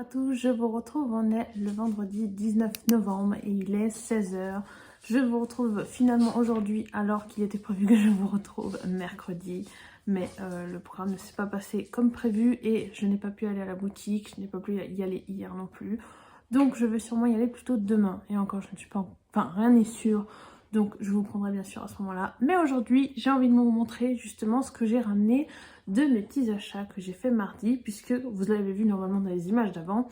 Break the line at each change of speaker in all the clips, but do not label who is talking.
À tous, je vous retrouve, on est le vendredi 19 novembre et il est 16 h. Je vous retrouve finalement aujourd'hui alors qu'il était prévu que je vous retrouve mercredi. Mais le programme ne s'est pas passé comme prévu et je n'ai pas pu aller à la boutique, je n'ai pas pu y aller hier non plus. Donc je vais sûrement y aller plutôt demain. Et encore, je ne suis pas... Enfin, rien n'est sûr. Donc je vous prendrai bien sûr à ce moment-là. Mais aujourd'hui, j'ai envie de vous montrer justement ce que j'ai ramené de mes petits achats que j'ai fait mardi. Puisque vous l'avez vu normalement dans les images d'avant.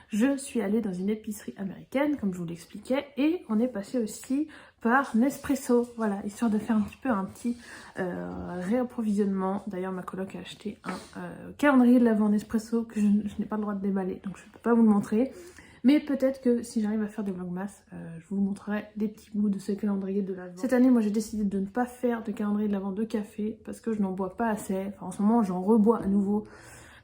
Je suis allée dans une épicerie américaine, comme je vous l'expliquais. Et on est passé aussi par Nespresso. Voilà, histoire de faire un petit réapprovisionnement. D'ailleurs, ma coloc a acheté un calendrier de l'Avent Nespresso que je n'ai pas le droit de déballer. Donc je ne peux pas vous le montrer. Mais peut-être que si j'arrive à faire des vlogmas, je vous montrerai des petits bouts de ce calendrier de l'Avent. Cette année, moi j'ai décidé de ne pas faire de calendrier de l'Avent de café parce que je n'en bois pas assez. Enfin, en ce moment, j'en rebois à nouveau,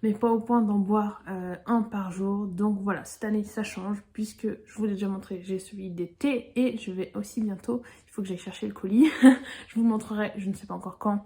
mais pas au point d'en boire un par jour. Donc voilà, cette année ça change puisque je vous l'ai déjà montré, j'ai celui des thés et je vais aussi bientôt, il faut que j'aille chercher le colis. Je vous montrerai, je ne sais pas encore quand.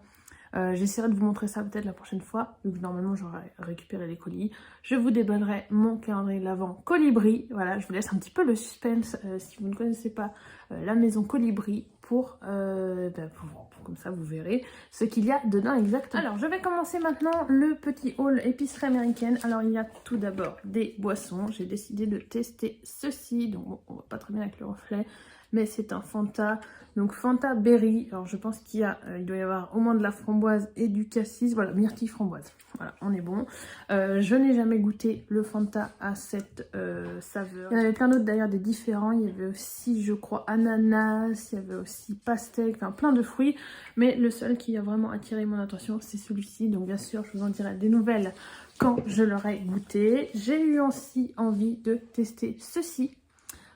J'essaierai de vous montrer ça peut-être la prochaine fois, vu que normalement j'aurai récupéré les colis. Je vous déballerai mon calendrier de l'Avent Colibri. Voilà, je vous laisse un petit peu le suspense si vous ne connaissez pas la maison Colibri pour comme ça vous verrez ce qu'il y a dedans exactement. Alors je vais commencer maintenant le petit haul épicerie américaine. Alors il y a tout d'abord des boissons. J'ai décidé de tester ceci, donc bon, on voit pas très bien avec le reflet, mais c'est un Fanta, donc Fanta Berry. Alors je pense qu'il doit y avoir au moins de la framboise et du cassis, voilà, myrtille framboise. Voilà, on est bon. Je n'ai jamais goûté le Fanta à cette saveur. Il y en avait plein d'autres d'ailleurs, des différents. Il y avait aussi, je crois, ananas, il y avait aussi pastèque, enfin plein de fruits. Mais le seul qui a vraiment attiré mon attention, c'est celui-ci. Donc bien sûr, je vous en dirai des nouvelles quand je l'aurai goûté. J'ai eu aussi envie de tester ceci.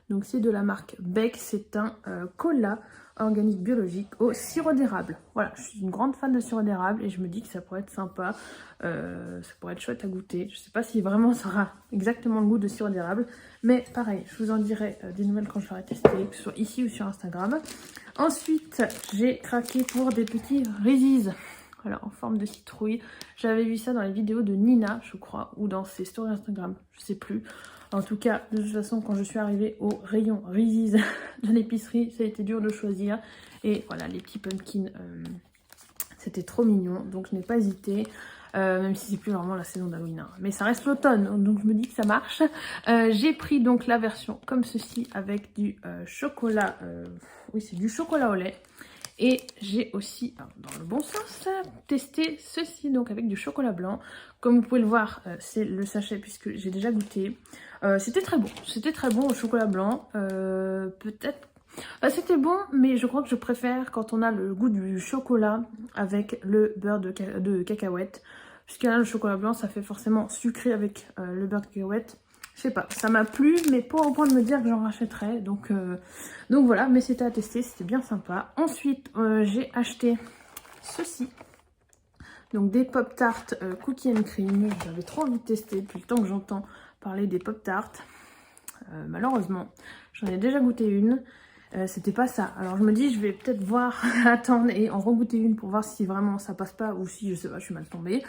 Donc c'est de la marque Beck, c'est un cola organique biologique au sirop d'érable. Voilà, je suis une grande fan de sirop d'érable et je me dis que ça pourrait être sympa, ça pourrait être chouette à goûter. Je sais pas si vraiment ça aura exactement le goût de sirop d'érable, mais pareil, je vous en dirai des nouvelles quand je l'aurai testé, que ce soit ici ou sur Instagram. Ensuite, j'ai craqué pour des petits Reese's. Voilà, en forme de citrouille. J'avais vu ça dans les vidéos de Nina, je crois, ou dans ses stories Instagram, je sais plus. En tout cas, de toute façon, quand je suis arrivée au rayon Reese's de l'épicerie, ça a été dur de choisir. Et voilà, les petits pumpkins, c'était trop mignon, donc je n'ai pas hésité. Même si c'est plus vraiment la saison d'Halloween, hein. Mais ça reste l'automne, donc je me dis que ça marche. J'ai pris donc la version comme ceci avec du chocolat, oui c'est du chocolat au lait. Et j'ai aussi, dans le bon sens, testé ceci, donc avec du chocolat blanc. Comme vous pouvez le voir, c'est le sachet puisque j'ai déjà goûté. C'était très bon au chocolat blanc. Peut-être... c'était bon, mais je crois que je préfère quand on a le goût du chocolat avec le beurre de cacahuète. Puisque là, le chocolat blanc, ça fait forcément sucré avec le beurre de cacahuète. Je sais pas, ça m'a plu, mais pas au point de me dire que j'en rachèterais. Donc voilà, mais c'était à tester, c'était bien sympa. Ensuite, j'ai acheté ceci. Donc des Pop-Tart Cookie and Cream. J'avais trop envie de tester depuis le temps que j'entends parler des Pop-Tart. Malheureusement, j'en ai déjà goûté une. C'était pas ça. Alors je me dis, je vais peut-être voir, attendre et en regoûter une pour voir si vraiment ça passe pas ou si, je sais pas, je suis mal tombée.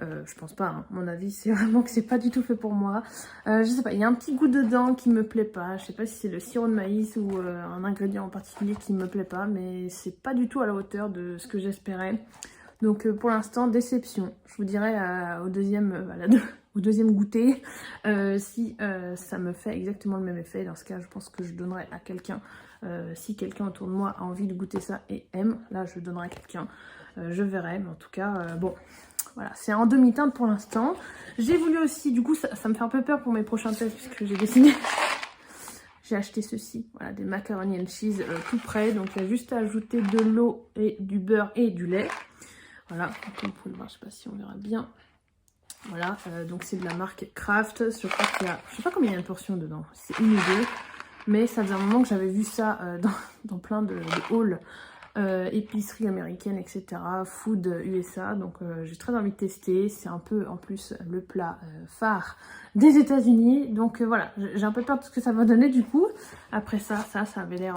Je pense pas, hein. Mon avis, c'est vraiment que c'est pas du tout fait pour moi. Je sais pas, il y a un petit goût dedans qui me plaît pas. Je sais pas si c'est le sirop de maïs ou un ingrédient en particulier qui me plaît pas, mais c'est pas du tout à la hauteur de ce que j'espérais. Donc pour l'instant, déception. Je vous dirai au deuxième goûter si ça me fait exactement le même effet. Dans ce cas, je pense que je donnerai à quelqu'un. Si quelqu'un autour de moi a envie de goûter ça et aime, là je donnerai à quelqu'un. Je verrai, mais en tout cas, bon, voilà, c'est en demi-teinte pour l'instant. J'ai voulu aussi, du coup, ça me fait un peu peur pour mes prochains tests puisque j'ai décidé... J'ai acheté ceci, voilà, des macaroni and cheese tout prêts. Donc il y a juste à ajouter de l'eau et du beurre et du lait. Voilà, comme vous pouvez le voir, je sais pas si on verra bien. Voilà, donc c'est de la marque Kraft. Je crois qu'il y a, je sais pas combien il y a de portions dedans, c'est une ou deux. Mais ça faisait un moment que j'avais vu ça dans plein de hauls, épicerie américaine, etc. Food USA. Donc j'ai très envie de tester. C'est un peu en plus le plat phare des États-Unis. Donc voilà, j'ai un peu peur de ce que ça va donner du coup. Après ça avait l'air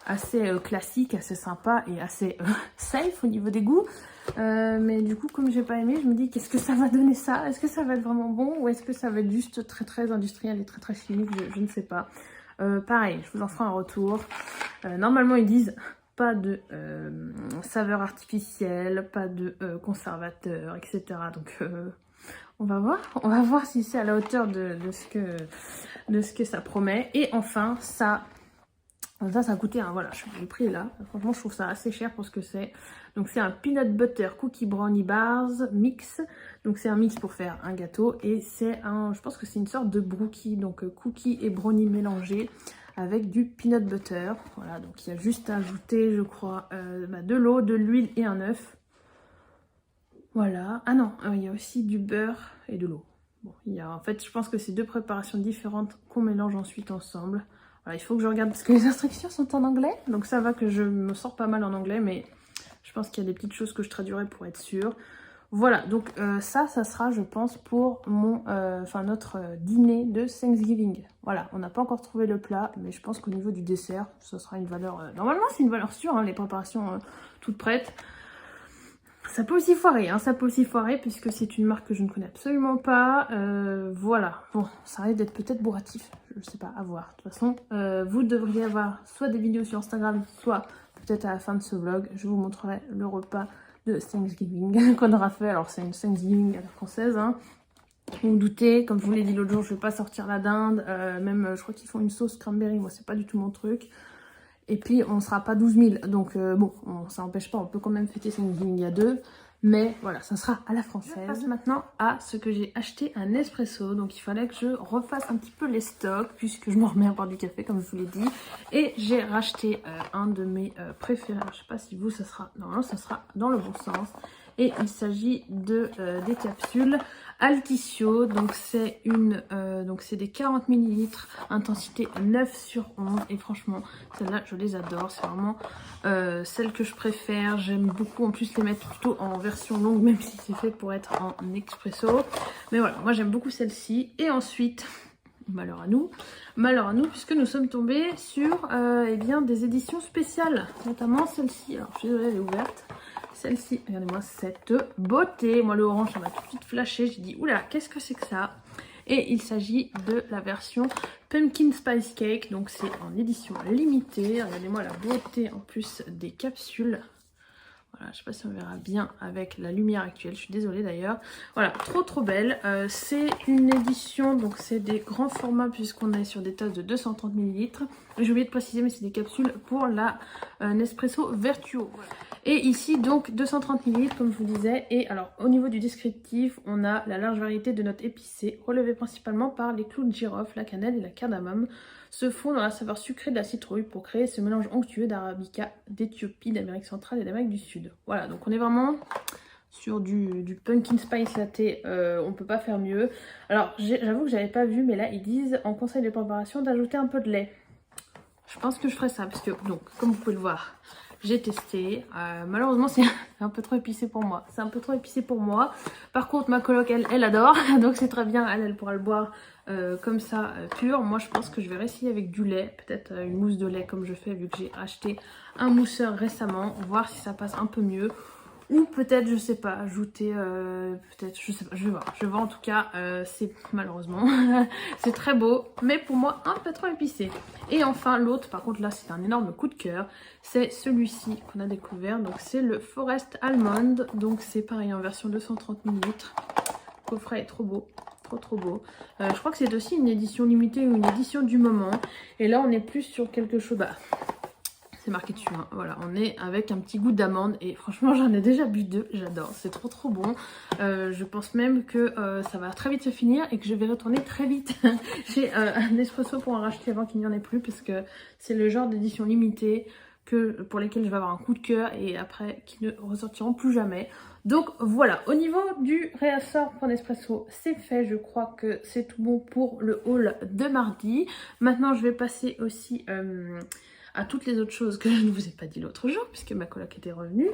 assez classique, assez sympa et assez safe au niveau des goûts. Mais du coup, comme j'ai pas aimé, je me dis qu'est-ce que ça va donner ça? Est-ce que ça va être vraiment bon ou est-ce que ça va être juste très très industriel et très très chimique? Je ne sais pas. Pareil, je vous en ferai un retour. Normalement, ils disent pas de saveur artificielle, pas de conservateur, etc. Donc on va voir si c'est à la hauteur de ce que ça promet. Et enfin, ça a coûté, voilà, le prix est là. Franchement, je trouve ça assez cher pour ce que c'est. Donc c'est un peanut butter cookie brownie bars mix. Donc c'est un mix pour faire un gâteau et c'est je pense que c'est une sorte de brookie, donc cookie et brownie mélangés avec du peanut butter. Voilà, donc il y a juste à ajouter, je crois, de l'eau, de l'huile et un œuf. Voilà. Ah non, il y a aussi du beurre et de l'eau. Bon, en fait, je pense que c'est deux préparations différentes qu'on mélange ensuite ensemble. Voilà, il faut que je regarde parce que les instructions sont en anglais. Donc ça va que je me sors pas mal en anglais, mais je pense qu'il y a des petites choses que je traduirai pour être sûre. Voilà, donc ça sera, je pense, pour notre dîner de Thanksgiving. Voilà, on n'a pas encore trouvé le plat, mais je pense qu'au niveau du dessert, ça sera une valeur... normalement, c'est une valeur sûre, hein, les préparations toutes prêtes. Ça peut aussi foirer, puisque c'est une marque que je ne connais absolument pas. Voilà, bon, ça risque d'être peut-être bourratif, je ne sais pas, à voir. De toute façon, vous devriez avoir soit des vidéos sur Instagram, soit peut-être à la fin de ce vlog, je vous montrerai le repas de Thanksgiving qu'on aura fait. Alors c'est une Thanksgiving à la française, hein. Vous vous doutez, comme je vous l'ai dit l'autre jour, je ne vais pas sortir la dinde. Même, je crois qu'ils font une sauce cranberry, moi c'est pas du tout mon truc. Et puis on sera pas 12 000, donc bon, ça n'empêche pas, on peut quand même fêter Thanksgiving à deux. Mais voilà, ça sera à la française. Je passe maintenant à ce que j'ai acheté, un espresso. Donc il fallait que je refasse un petit peu les stocks, puisque je me remets à boire du café, comme je vous l'ai dit. Et j'ai racheté un de mes préférés. Alors, je sais pas si vous, ça sera... Normalement, ça sera dans le bon sens. Et il s'agit de des capsules Altisio. Donc c'est des 40 ml, intensité 9 sur 11. Et franchement, celles-là, je les adore. C'est vraiment celles que je préfère. J'aime beaucoup en plus les mettre plutôt en version longue, même si c'est fait pour être en expresso. Mais voilà, moi j'aime beaucoup celle-ci. Et ensuite, malheur à nous, puisque nous sommes tombés sur eh bien, des éditions spéciales, notamment celle-ci. Alors je suis désolée, elle est ouverte. Celle-ci, regardez-moi cette beauté. Moi, le orange, ça m'a tout de suite flashé. J'ai dit, oula, qu'est-ce que c'est que ça? Et il s'agit de la version Pumpkin Spice Cake. Donc, c'est en édition limitée. Regardez-moi la beauté en plus des capsules. Voilà, je sais pas si on verra bien avec la lumière actuelle. Je suis désolée d'ailleurs. Voilà, trop belle. C'est une édition, donc c'est des grands formats puisqu'on est sur des tasses de 230 ml. J'ai oublié de préciser, mais c'est des capsules pour la Nespresso Vertuo. Voilà. Et ici, donc, 230 ml, comme je vous disais. Et alors, au niveau du descriptif, on a la large variété de notes épicées, relevées principalement par les clous de girofle, la cannelle et la cardamome, se font dans la saveur sucrée de la citrouille pour créer ce mélange onctueux d'arabica, d'Éthiopie, d'Amérique centrale et d'Amérique du Sud. Voilà, donc on est vraiment sur du pumpkin spice latte, on peut pas faire mieux. Alors, j'avoue que j'avais pas vu, mais là, ils disent en conseil de préparation d'ajouter un peu de lait. Je pense que je ferai ça, parce que, donc, comme vous pouvez le voir, j'ai testé. Malheureusement, c'est un peu trop épicé pour moi. C'est un peu trop épicé pour moi. Par contre, ma coloc, elle adore. Donc, c'est très bien. Elle pourra le boire comme ça, pur. Moi, je pense que je vais réessayer avec du lait. Peut-être une mousse de lait comme je fais, vu que j'ai acheté un mousseur récemment. Voir si ça passe un peu mieux. Ou peut-être, je sais pas, ajouter, peut-être, je sais pas, je vais voir. Je vais voir en tout cas, c'est malheureusement, c'est très beau, mais pour moi, un peu trop épicé. Et enfin, l'autre, par contre, là, c'est un énorme coup de cœur. C'est celui-ci qu'on a découvert, donc c'est le Forest Almond. Donc c'est pareil, en version 230 ml. Le coffret est trop beau. Trop beau. Je crois que c'est aussi une édition limitée ou une édition du moment. Et là, on est plus sur quelque chose... C'est marqué dessus, hein. Voilà, on est avec un petit goût d'amande et franchement j'en ai déjà bu deux, j'adore, c'est trop bon. Je pense même que ça va très vite se finir et que je vais retourner très vite chez un espresso pour en racheter avant qu'il n'y en ait plus, parce que c'est le genre d'édition limitée pour lesquelles je vais avoir un coup de cœur et après qui ne ressortiront plus jamais. Donc voilà, au niveau du réassort pour Nespresso, c'est fait, je crois que c'est tout bon pour le haul de mardi. Maintenant je vais passer aussi... à toutes les autres choses que je ne vous ai pas dit l'autre jour, puisque ma coloc était revenue.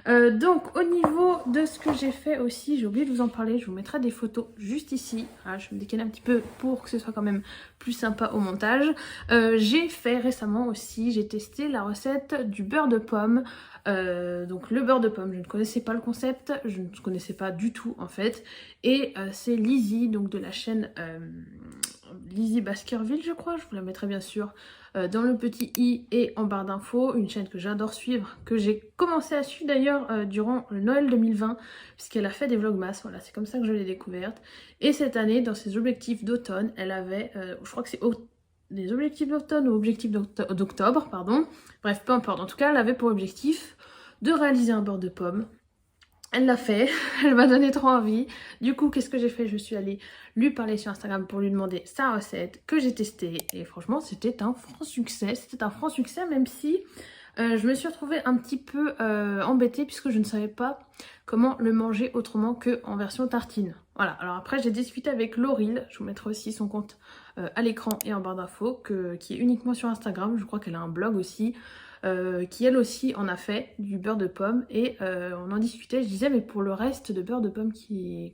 Donc au niveau de ce que j'ai fait aussi, j'ai oublié de vous en parler, je vous mettrai des photos juste ici. Voilà, je vais me décaler un petit peu pour que ce soit quand même plus sympa au montage. J'ai fait récemment aussi, j'ai testé la recette du beurre de pomme. Donc le beurre de pomme, je ne connaissais pas le concept, je ne connaissais pas du tout en fait. Et c'est Lizzie, donc de la chaîne Lizzie Baskerville je crois, je vous la mettrai bien sûr dans le petit i et en barre d'infos, une chaîne que j'adore suivre, que j'ai commencé à suivre d'ailleurs durant le Noël 2020, puisqu'elle a fait des vlogmas, voilà, c'est comme ça que je l'ai découverte. Et cette année, dans ses objectifs d'automne, elle avait, je crois que c'est des objectifs d'automne ou objectifs d'octobre, pardon, bref, peu importe, en tout cas, elle avait pour objectif de réaliser un beurre de pomme. Elle l'a fait, elle m'a donné trop envie. Du coup, qu'est-ce que j'ai fait? Je suis allée lui parler sur Instagram pour lui demander sa recette que j'ai testée. Et franchement, c'était un franc succès. C'était un franc succès, même si je me suis retrouvée un petit peu embêtée puisque je ne savais pas comment le manger autrement qu'en version tartine. Voilà, alors après j'ai discuté avec Lauril, je vous mettrai aussi son compte à l'écran et en barre d'infos, qui est uniquement sur Instagram, je crois qu'elle a un blog aussi. Qui elle aussi en a fait du beurre de pomme et on en discutait, je disais mais pour le reste de beurre de pomme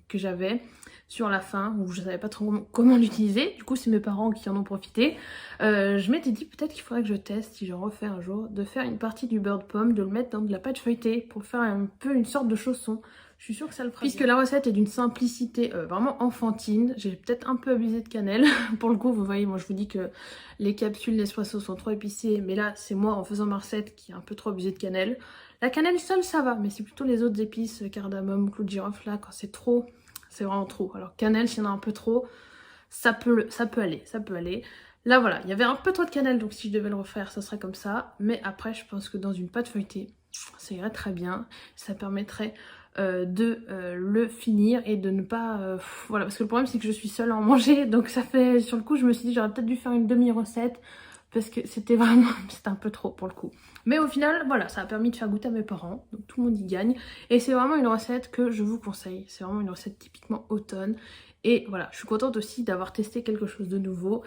que j'avais sur la fin où je savais pas trop comment l'utiliser, du coup c'est mes parents qui en ont profité, je m'étais dit peut-être qu'il faudrait que je teste si j'en refais un jour, de faire une partie du beurre de pomme, de le mettre dans de la pâte feuilletée pour faire un peu une sorte de chausson. Je suis sûre que ça le fera. Puisque la recette est d'une simplicité vraiment enfantine, j'ai peut-être un peu abusé de cannelle. Pour le coup, vous voyez, moi je vous dis que les capsules Nespresso sont trop épicées, mais là c'est moi en faisant ma recette qui a un peu trop abusé de cannelle. La cannelle seule ça va, mais c'est plutôt les autres épices, cardamome, clou de girofle là, quand c'est trop, c'est vraiment trop. Alors cannelle, s'il y en a un peu trop, ça peut aller. Là voilà, il y avait un peu trop de cannelle, donc si je devais le refaire, ça serait comme ça. Mais après, je pense que dans une pâte feuilletée, ça irait très bien. Ça permettrait de le finir et de ne pas... voilà, parce que le problème c'est que je suis seule à en manger, donc ça fait... Sur le coup, je me suis dit j'aurais peut-être dû faire une demi-recette, parce que c'était vraiment... c'était un peu trop pour le coup. Mais au final, voilà, ça a permis de faire goûter à mes parents, donc tout le monde y gagne. Et c'est vraiment une recette que je vous conseille. C'est vraiment une recette typiquement automne. Et voilà, je suis contente aussi d'avoir testé quelque chose de nouveau.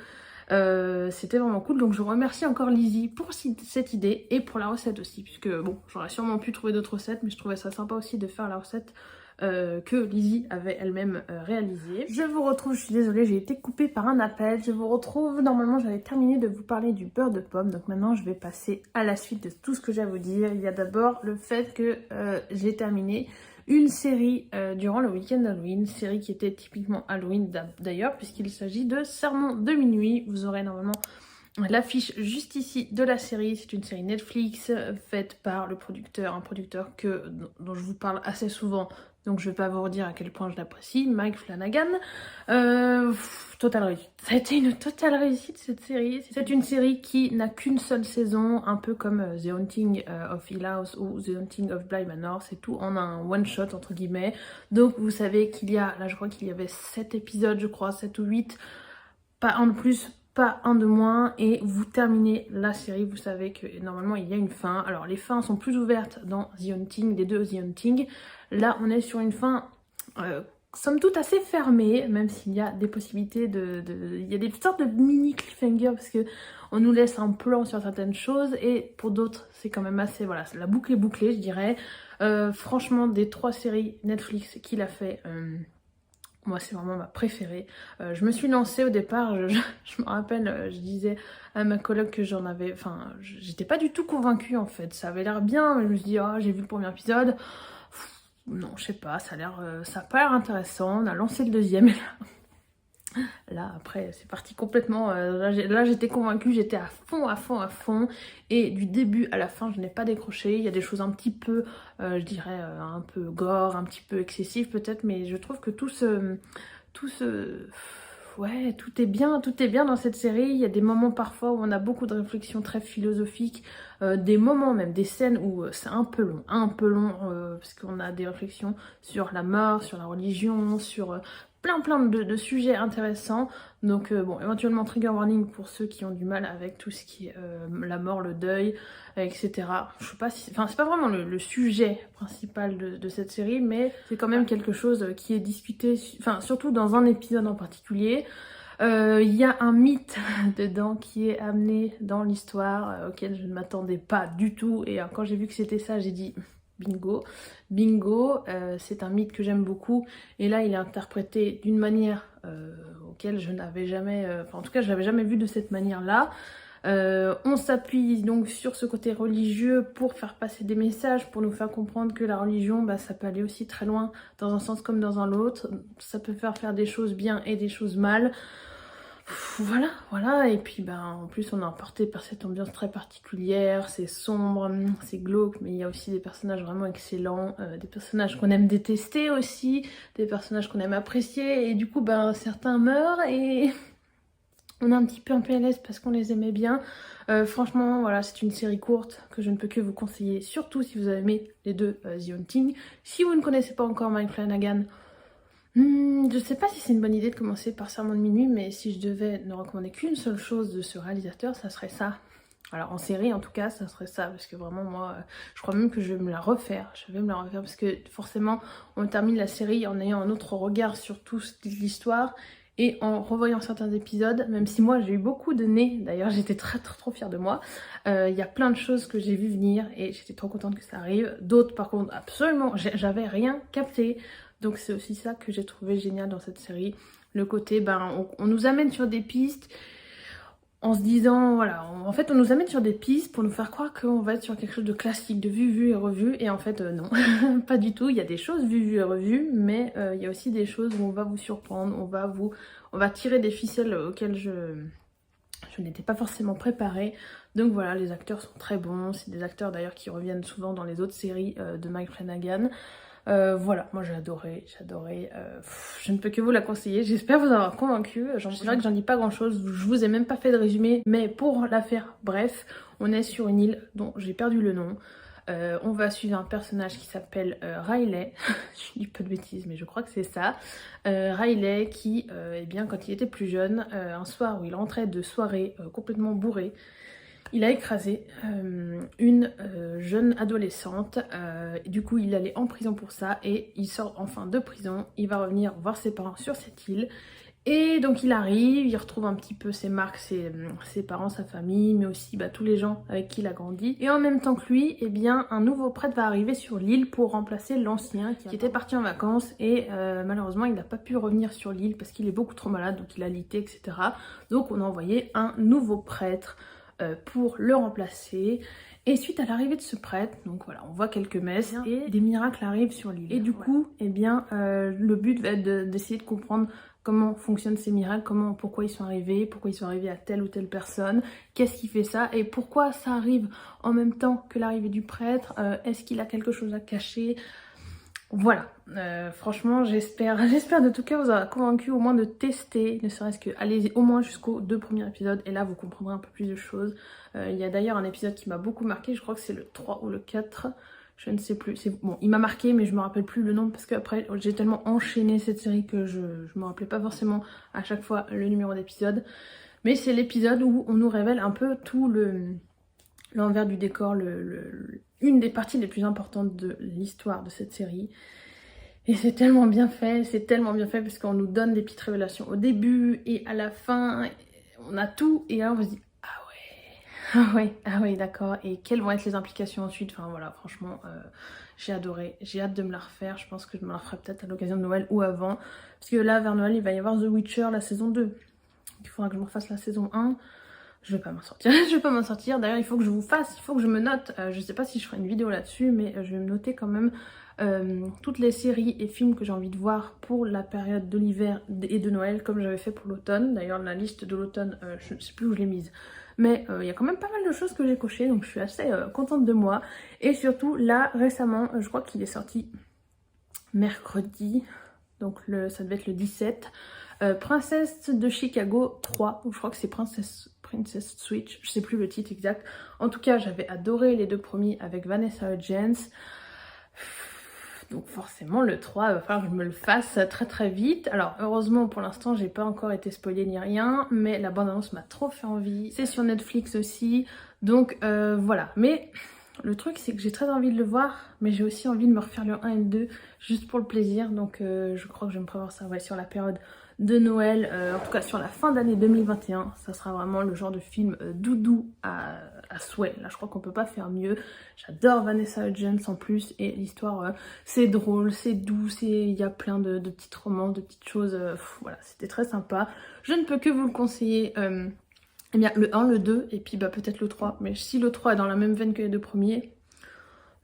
C'était vraiment cool, donc je remercie encore Lizzie pour cette idée et pour la recette aussi, puisque bon, j'aurais sûrement pu trouver d'autres recettes, mais je trouvais ça sympa aussi de faire la recette que Lizzie avait elle-même réalisée. Je vous retrouve, je suis désolée, j'ai été coupée par un appel, je vous retrouve, normalement j'avais terminé de vous parler du beurre de pomme, donc maintenant je vais passer à la suite de tout ce que j'ai à vous dire. Il y a d'abord le fait que j'ai terminé une série durant le week-end d'Halloween, série qui était typiquement Halloween d'ailleurs, puisqu'il s'agit de Sermon de minuit. Vous aurez normalement l'affiche juste ici de la série. C'est une série Netflix faite par le producteur, un producteur dont je vous parle assez souvent, donc je vais pas vous redire à quel point je l'apprécie, Mike Flanagan. Totale réussite. Ça a été une totale réussite cette série. C'est une série qui n'a qu'une seule saison, un peu comme The Haunting of Hill House ou The Haunting of Bly Manor. C'est tout en un one shot entre guillemets. Donc vous savez qu'il y a, là je crois qu'il y avait 7 épisodes, je crois, 7 ou 8, pas un de plus, pas un de moins, et vous terminez la série, vous savez que normalement il y a une fin. Alors les fins sont plus ouvertes dans The Haunting, les deux The Haunting. Là on est sur une fin somme toute assez fermée, même s'il y a des possibilités il y a des sortes de mini cliffhangers parce que on nous laisse un plan sur certaines choses, et pour d'autres c'est quand même assez, voilà, la boucle est bouclée je dirais. Franchement, des 3 séries Netflix qu'il a fait, moi c'est vraiment ma préférée. Je me suis lancée au départ, je me rappelle, je disais à ma coloc que j'en avais, enfin j'étais pas du tout convaincue en fait, ça avait l'air bien, mais je me suis dit oh, j'ai vu le premier épisode, non je sais pas, ça a pas l'air intéressant. On a lancé le deuxième et là après c'est parti complètement, là j'étais convaincue, j'étais à fond, et du début à la fin je n'ai pas décroché. Il y a des choses un petit peu, je dirais un peu gore, un petit peu excessif peut-être, mais je trouve que ouais, tout est bien dans cette série. Il y a des moments parfois où on a beaucoup de réflexions très philosophiques, des moments même, des scènes où c'est un peu long, parce qu'on a des réflexions sur la mort, sur la religion, sur plein de sujets intéressants. Donc bon, éventuellement trigger warning pour ceux qui ont du mal avec tout ce qui est la mort, le deuil, etc. Je sais pas si, enfin c'est pas vraiment le sujet principal de cette série, mais c'est quand même quelque chose qui est discuté, enfin surtout dans un épisode en particulier. Il y a un mythe dedans qui est amené dans l'histoire auquel je ne m'attendais pas du tout. Et quand j'ai vu que c'était ça, j'ai dit bingo, bingo. C'est un mythe que j'aime beaucoup. Et là, il est interprété d'une manière auquel je n'avais jamais... en tout cas, je l'avais jamais vu de cette manière-là. On s'appuie donc sur ce côté religieux pour faire passer des messages, pour nous faire comprendre que la religion, ça peut aller aussi très loin dans un sens comme dans un autre. Ça peut faire des choses bien et des choses mal. Voilà, et puis en plus on est emporté par cette ambiance très particulière, c'est sombre, c'est glauque, mais il y a aussi des personnages vraiment excellents, des personnages qu'on aime détester aussi, des personnages qu'on aime apprécier, et du coup certains meurent et on est un petit peu en PLS parce qu'on les aimait bien. Franchement, voilà, c'est une série courte que je ne peux que vous conseiller, surtout si vous avez aimé les deux The Haunting. Si vous ne connaissez pas encore Mike Flanagan, je sais pas si c'est une bonne idée de commencer par Sermon de minuit, mais si je devais ne recommander qu'une seule chose de ce réalisateur, ça serait ça. Alors en série en tout cas, ça serait ça, parce que vraiment moi, je crois même que je vais me la refaire. Je vais me la refaire parce que forcément, on termine la série en ayant un autre regard sur toute l'histoire et en revoyant certains épisodes, même si moi j'ai eu beaucoup de nez, d'ailleurs j'étais trop fière de moi. Il y a plein de choses que j'ai vu venir et j'étais trop contente que ça arrive. D'autres par contre, absolument, j'avais rien capté. Donc c'est aussi ça que j'ai trouvé génial dans cette série. Le côté, on nous amène sur des pistes en se disant, voilà, en fait on nous amène sur des pistes pour nous faire croire qu'on va être sur quelque chose de classique, de vu et revu. Et en fait non, pas du tout. Il y a des choses vues et revues, mais il y a aussi des choses où on va vous surprendre, on va tirer des ficelles auxquelles je n'étais pas forcément préparée. Donc voilà, les acteurs sont très bons. C'est des acteurs d'ailleurs qui reviennent souvent dans les autres séries de Mike Flanagan. Voilà, moi j'ai adoré, je ne peux que vous la conseiller, j'espère vous avoir convaincu. C'est vrai que j'en dis pas grand chose, je vous ai même pas fait de résumé, mais pour la faire bref, on est sur une île dont j'ai perdu le nom. On va suivre un personnage qui s'appelle Riley, je dis pas de bêtises mais je crois que c'est ça. Riley qui, eh bien quand il était plus jeune, un soir où il rentrait de soirée complètement bourré, il a écrasé une jeune adolescente, du coup il allait en prison pour ça et il sort enfin de prison, il va revenir voir ses parents sur cette île et donc il arrive, il retrouve un petit peu ses marques, ses parents, sa famille, mais aussi tous les gens avec qui il a grandi. Et en même temps que lui, eh bien un nouveau prêtre va arriver sur l'île pour remplacer l'ancien qui était parti en vacances et malheureusement il n'a pas pu revenir sur l'île parce qu'il est beaucoup trop malade, donc il a lité, etc. Donc on a envoyé un nouveau prêtre pour le remplacer. Et suite à l'arrivée de ce prêtre, donc voilà, on voit quelques messes et des miracles arrivent sur l'île. Et du coup, eh bien, le but va être d'essayer de comprendre comment fonctionnent ces miracles, pourquoi ils sont arrivés à telle ou telle personne, qu'est-ce qui fait ça et pourquoi ça arrive en même temps que l'arrivée du prêtre, est-ce qu'il a quelque chose à cacher. Voilà, franchement j'espère de tout cœur vous avoir convaincu au moins de tester, ne serait-ce que allez au moins jusqu'aux 2 premiers épisodes et là vous comprendrez un peu plus de choses. Il y a d'ailleurs un épisode qui m'a beaucoup marqué, je crois que c'est le 3 ou le 4, je ne sais plus, bon il m'a marqué mais je me rappelle plus le nom parce qu'après j'ai tellement enchaîné cette série que je me rappelais pas forcément à chaque fois le numéro d'épisode. Mais c'est l'épisode où on nous révèle un peu tout l'envers du décor, une des parties les plus importantes de l'histoire de cette série. Et c'est tellement bien fait parce qu'on nous donne des petites révélations au début et à la fin, on a tout et là on se dit ah ouais d'accord, et quelles vont être les implications ensuite. Enfin voilà, franchement j'ai adoré, j'ai hâte de me la refaire, je pense que je me la ferai peut-être à l'occasion de Noël ou avant, parce que là vers Noël il va y avoir The Witcher, la saison 2, il faudra que je me refasse la saison 1. Je vais pas m'en sortir, d'ailleurs il faut que je me note, je sais pas si je ferai une vidéo là-dessus, mais je vais me noter quand même toutes les séries et films que j'ai envie de voir pour la période de l'hiver et de Noël, comme j'avais fait pour l'automne. D'ailleurs la liste de l'automne, je ne sais plus où je l'ai mise, mais il y a quand même pas mal de choses que j'ai cochées, donc je suis assez contente de moi. Et surtout là récemment, je crois qu'il est sorti mercredi, donc ça devait être le 17, Princesse de Chicago 3, ou je crois que c'est Princess Switch, je sais plus le titre exact. En tout cas j'avais adoré les 2 premiers avec Vanessa Hudgens, donc forcément le 3 il va falloir que je me le fasse très vite. Alors heureusement pour l'instant j'ai pas encore été spoilée ni rien, mais la bande-annonce m'a trop fait envie, c'est sur Netflix aussi, donc voilà. Mais le truc c'est que j'ai très envie de le voir, mais j'ai aussi envie de me refaire le 1 et le 2 juste pour le plaisir, donc je crois que je vais me prévoir ça sur la période de Noël, en tout cas sur la fin d'année 2021. Ça sera vraiment le genre de film doudou à souhait. Là je crois qu'on peut pas faire mieux. J'adore Vanessa Hudgens en plus et l'histoire c'est drôle, c'est doux, il y a plein de petites romances, de petites choses, voilà, c'était très sympa. Je ne peux que vous le conseiller. Eh bien le 1, le 2 et puis bah peut-être le 3. Mais si le 3 est dans la même veine que les deux premiers,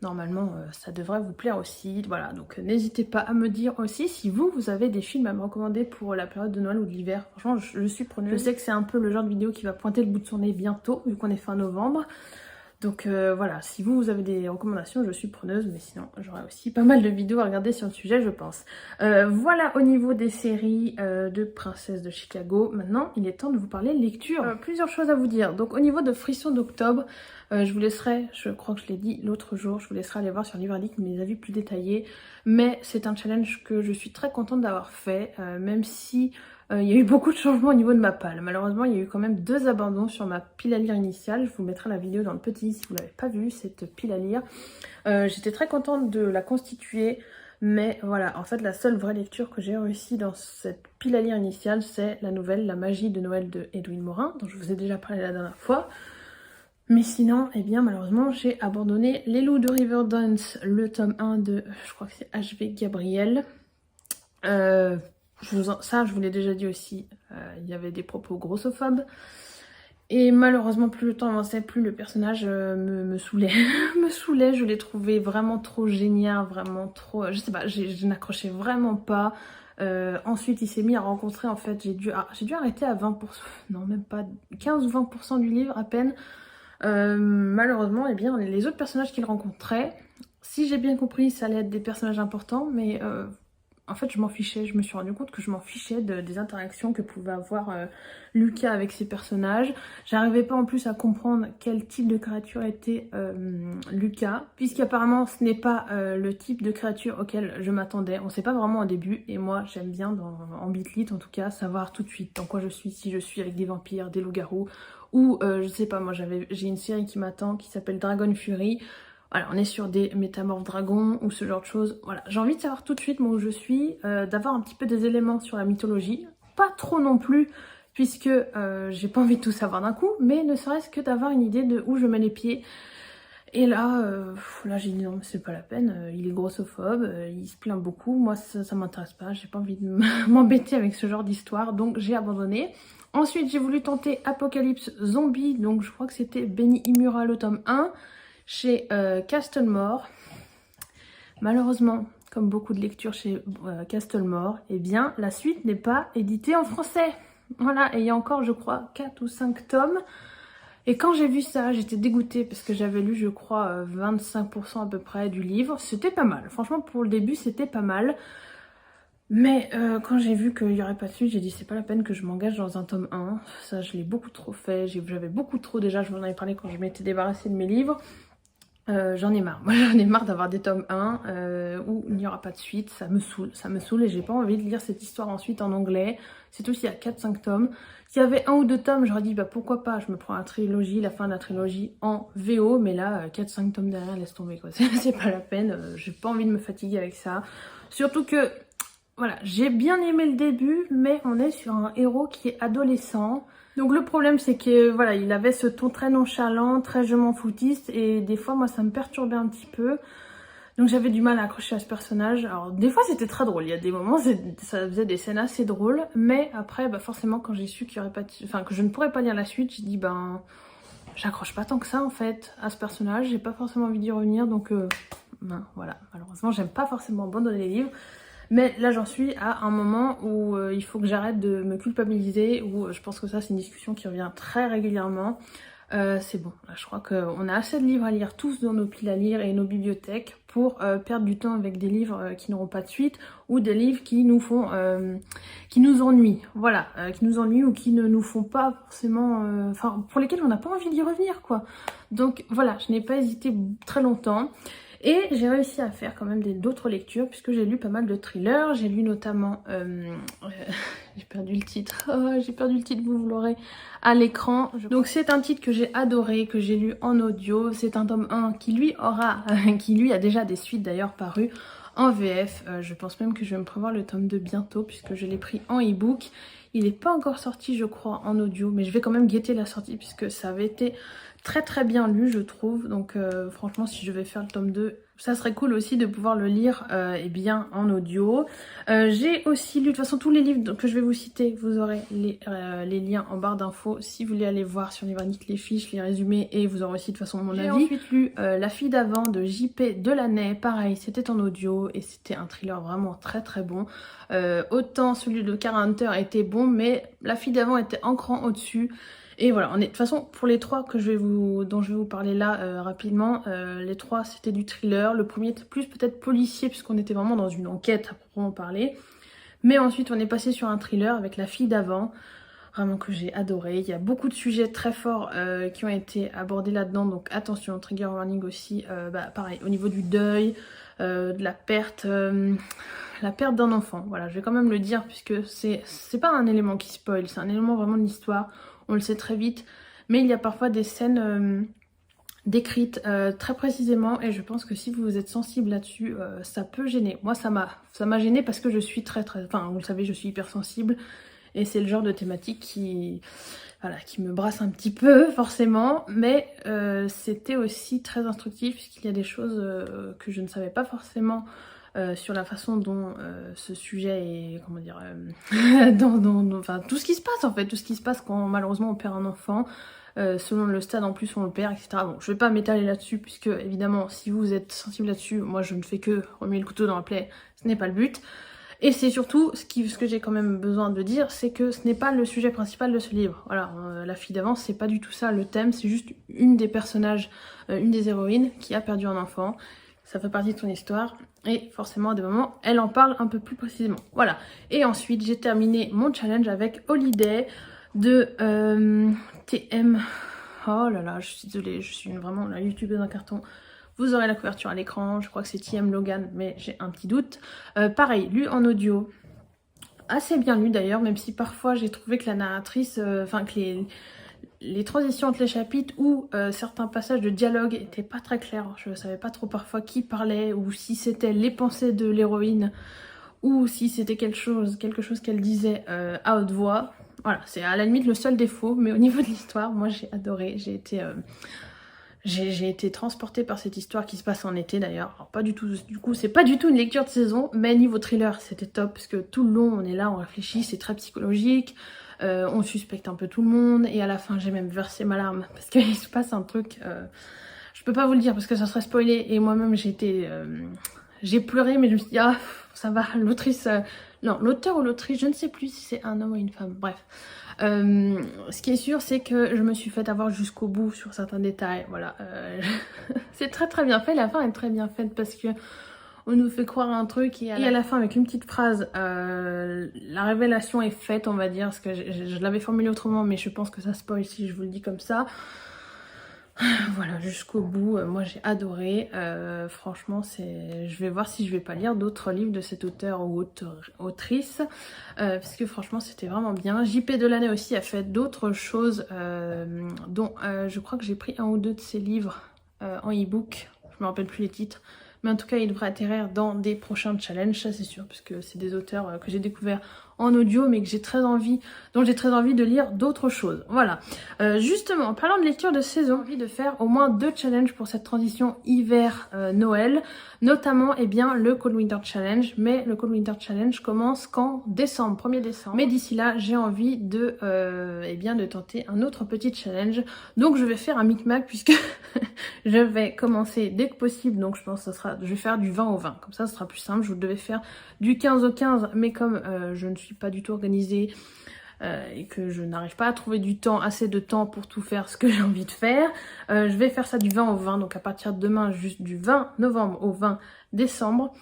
normalement ça devrait vous plaire aussi. Voilà, donc n'hésitez pas à me dire aussi si vous avez des films à me recommander pour la période de Noël ou de l'hiver. Franchement je suis preneuse. Je sais que c'est un peu le genre de vidéo qui va pointer le bout de son nez bientôt vu qu'on est fin novembre. Donc voilà, si vous avez des recommandations, je suis preneuse, mais sinon j'aurai aussi pas mal de vidéos à regarder sur le sujet, je pense. Voilà au niveau des séries de Princesse de Chicago. Maintenant, il est temps de vous parler lecture. Plusieurs choses à vous dire. Donc au niveau de Frisson d'octobre, je vous laisserai, je crois que je l'ai dit l'autre jour, je vous laisserai aller voir sur Livre Addict mes avis plus détaillés. Mais c'est un challenge que je suis très contente d'avoir fait, même si... il y a eu beaucoup de changements au niveau de ma palle. Malheureusement, il y a eu quand même 2 abandons sur ma pile à lire initiale. Je vous mettrai la vidéo dans le petit si vous ne l'avez pas vue, cette pile à lire. J'étais très contente de la constituer, mais voilà, en fait, la seule vraie lecture que j'ai réussi dans cette pile à lire initiale, c'est la nouvelle La magie de Noël de Edwin Morin, dont je vous ai déjà parlé la dernière fois. Mais sinon, eh bien, malheureusement, j'ai abandonné Les Loups de Riverdance, le tome 1 de, je crois que c'est H.V. Gabriel. Ça, je vous l'ai déjà dit aussi, il y avait des propos grossophobes. Et malheureusement, plus le temps avançait, plus le personnage me saoulait. me saoulait, je l'ai trouvé vraiment trop génial, vraiment trop... Je sais pas, je n'accrochais vraiment pas. Ensuite, il s'est mis à rencontrer, en fait, j'ai dû arrêter à 20%, non même pas, 15 ou 20% du livre à peine. Malheureusement, eh bien, les autres personnages qu'il rencontrait, si j'ai bien compris, ça allait être des personnages importants, mais... en fait, je m'en fichais, je me suis rendu compte que je m'en fichais des interactions que pouvait avoir Lucas avec ses personnages. J'arrivais pas en plus à comprendre quel type de créature était Lucas, puisqu'apparemment ce n'est pas le type de créature auquel je m'attendais. On sait pas vraiment au début, et moi j'aime bien, en Beat-Lit en tout cas, savoir tout de suite dans quoi je suis, si je suis avec des vampires, des loups-garous, ou je sais pas, moi j'ai une série qui m'attend qui s'appelle Dragon Fury. Voilà, on est sur des métamorphes dragons ou ce genre de choses. Voilà, j'ai envie de savoir tout de suite moi où je suis, d'avoir un petit peu des éléments sur la mythologie. Pas trop non plus, puisque j'ai pas envie de tout savoir d'un coup, mais ne serait-ce que d'avoir une idée de où je mets les pieds. Et là, j'ai dit non, c'est pas la peine, il est grossophobe, il se plaint beaucoup, moi ça m'intéresse pas, j'ai pas envie de m'embêter avec ce genre d'histoire, donc j'ai abandonné. Ensuite, j'ai voulu tenter Apocalypse Zombie, donc je crois que c'était Benny Imura le tome 1. Chez Castlemore. Malheureusement, comme beaucoup de lectures chez Castlemore, eh bien la suite n'est pas éditée en français. Voilà, et il y a encore je crois 4 ou 5 tomes. Et quand j'ai vu ça, j'étais dégoûtée parce que j'avais lu je crois 25% à peu près du livre. C'était pas mal, franchement pour le début c'était pas mal. Mais quand j'ai vu qu'il n'y aurait pas de suite, j'ai dit c'est pas la peine que je m'engage dans un tome 1. Ça je l'ai beaucoup trop fait, j'avais beaucoup trop déjà, je vous en avais parlé quand je m'étais débarrassée de mes livres. J'en ai marre, moi j'en ai marre d'avoir des tomes 1 où il n'y aura pas de suite, ça me saoule et j'ai pas envie de lire cette histoire ensuite en anglais, c'est tout s'il y a 4-5 tomes. S'il y avait 1 ou 2 tomes, j'aurais dit bah pourquoi pas, je me prends la trilogie, la fin de la trilogie en VO, mais là 4-5 tomes derrière, laisse tomber quoi, c'est pas la peine, j'ai pas envie de me fatiguer avec ça. Surtout que, voilà, j'ai bien aimé le début, mais on est sur un héros qui est adolescent. Donc le problème c'est que voilà, il avait ce ton très nonchalant, très je m'en foutiste et des fois moi ça me perturbait un petit peu. Donc j'avais du mal à accrocher à ce personnage. Alors des fois c'était très drôle, il y a des moments ça faisait des scènes assez drôles, mais après bah forcément quand j'ai su qu'il y aurait pas que je ne pourrais pas lire la suite, j'ai dit ben j'accroche pas tant que ça en fait à ce personnage, j'ai pas forcément envie d'y revenir donc ben, voilà, malheureusement j'aime pas forcément abandonner les livres. Mais là j'en suis à un moment où il faut que j'arrête de me culpabiliser, où je pense que ça c'est une discussion qui revient très régulièrement. C'est bon, là je crois qu'on a assez de livres à lire tous dans nos piles à lire et nos bibliothèques pour perdre du temps avec des livres qui n'auront pas de suite ou des livres qui nous font, qui nous ennuient, voilà, qui nous ennuient ou qui ne nous font pas forcément, enfin pour lesquels on n'a pas envie d'y revenir quoi. Donc voilà, je n'ai pas hésité très longtemps. Et j'ai réussi à faire quand même d'autres lectures puisque j'ai lu pas mal de thrillers. J'ai lu notamment... j'ai perdu le titre. Oh, j'ai perdu le titre, vous l'aurez à l'écran. Donc c'est un titre que j'ai adoré, que j'ai lu en audio. C'est un tome 1 qui lui a déjà des suites d'ailleurs parues en VF. Je pense même que je vais me prévoir le tome 2 bientôt puisque je l'ai pris en e-book. Il n'est pas encore sorti je crois en audio, mais je vais quand même guetter la sortie puisque ça avait été très bien lu je trouve. Donc franchement si je vais faire le tome 2, ça serait cool aussi de pouvoir le lire et bien en audio. J'ai aussi lu, de toute façon tous les livres que je vais vous citer, vous aurez les liens en barre d'infos si vous voulez aller voir sur Livranique les fiches, les résumés, et vous aurez aussi de toute façon mon avis. J'ai ensuite lu La fille d'avant de JP Delaney, pareil c'était en audio et c'était un thriller vraiment très bon. Autant celui de Kara Hunter était bon, mais La fille d'avant était un cran au-dessus. Et voilà, de toute façon pour les trois dont je vais vous parler là rapidement, les trois c'était du thriller. Le premier était plus peut-être policier puisqu'on était vraiment dans une enquête à proprement parler. Mais ensuite on est passé sur un thriller avec La fille d'avant, vraiment que j'ai adoré. Il y a beaucoup de sujets très forts qui ont été abordés là-dedans, donc attention, trigger warning aussi, pareil, au niveau du deuil, de la perte d'un enfant. Voilà, je vais quand même le dire puisque c'est pas un élément qui spoil, c'est un élément vraiment de l'histoire. On le sait très vite, mais il y a parfois des scènes décrites très précisément et je pense que si vous êtes sensible là-dessus, ça peut gêner. Moi ça m'a gêné parce que je suis enfin vous le savez, je suis hypersensible et c'est le genre de thématique qui me brasse un petit peu forcément, mais c'était aussi très instructif puisqu'il y a des choses que je ne savais pas forcément sur la façon dont ce sujet est, comment dire, enfin tout ce qui se passe en fait, tout ce qui se passe quand malheureusement on perd un enfant, selon le stade en plus on le perd, etc. Bon, je vais pas m'étaler là-dessus puisque évidemment si vous êtes sensible là-dessus, moi je ne fais que remuer le couteau dans la plaie, ce n'est pas le but. Et c'est surtout, ce que j'ai quand même besoin de dire, c'est que ce n'est pas le sujet principal de ce livre. Voilà, La fille d'avant, c'est pas du tout ça le thème, c'est juste une des personnages, une des héroïnes qui a perdu un enfant. Ça fait partie de son histoire et forcément à des moments elle en parle un peu plus précisément. Voilà. Et ensuite j'ai terminé mon challenge avec Holiday de TM. Oh là là, je suis désolée, je suis vraiment la youtubeuse d'un carton. Vous aurez la couverture à l'écran, je crois que c'est TM Logan, mais j'ai un petit doute. Pareil, lu en audio. Assez bien lu d'ailleurs, même si parfois j'ai trouvé que la narratrice, que les transitions entre les chapitres ou certains passages de dialogue étaient pas très clairs. Je savais pas trop parfois qui parlait ou si c'était les pensées de l'héroïne ou si c'était quelque chose qu'elle disait à haute voix. Voilà, c'est à la limite le seul défaut, mais au niveau de l'histoire, moi j'ai adoré. J'ai été transportée par cette histoire qui se passe en été d'ailleurs. Alors pas du tout, du coup c'est pas du tout une lecture de saison, mais niveau thriller c'était top parce que tout le long on est là, on réfléchit, c'est très psychologique. On suspecte un peu tout le monde et à la fin j'ai même versé ma larme parce qu'il se passe un truc, je peux pas vous le dire parce que ça serait spoilé et moi-même j'ai pleuré, mais je me suis dit ah ça va, l'autrice, non l'auteur ou l'autrice, je ne sais plus si c'est un homme ou une femme, bref. Ce qui est sûr c'est que je me suis fait avoir jusqu'au bout sur certains détails, voilà. C'est très bien fait, la fin est très bien faite parce que on nous fait croire un truc et à la fin avec une petite phrase, la révélation est faite on va dire, parce que je l'avais formulé autrement mais je pense que ça spoil si je vous le dis comme ça. Voilà, jusqu'au bout, moi j'ai adoré, franchement je vais voir si je vais pas lire d'autres livres de cet auteur ou autrice, parce que franchement c'était vraiment bien. JP Delaney aussi a fait d'autres choses, dont je crois que j'ai pris un ou deux de ses livres en e-book, je me rappelle plus les titres. Mais en tout cas, il devrait atterrir dans des prochains challenges, ça c'est sûr, parce que c'est des auteurs que j'ai découverts en audio, mais que dont j'ai très envie de lire d'autres choses. Voilà. Justement, en parlant de lecture de saison, j'ai envie de faire au moins 2 challenges pour cette transition hiver-Noël, notamment le Cold Winter Challenge, mais le Cold Winter Challenge commence qu'en décembre, 1er décembre. Mais d'ici là, j'ai envie de tenter un autre petit challenge. Donc je vais faire un micmac puisque je vais commencer dès que possible, donc je pense que je vais faire du 20 au 20, comme ça ce sera plus simple. Je devais faire du 15 au 15, mais comme je ne suis pas du tout organisée et que je n'arrive pas à trouver assez de temps pour tout faire ce que j'ai envie de faire, je vais faire ça du 20 au 20, donc à partir de demain, juste du 20 novembre au 20 décembre.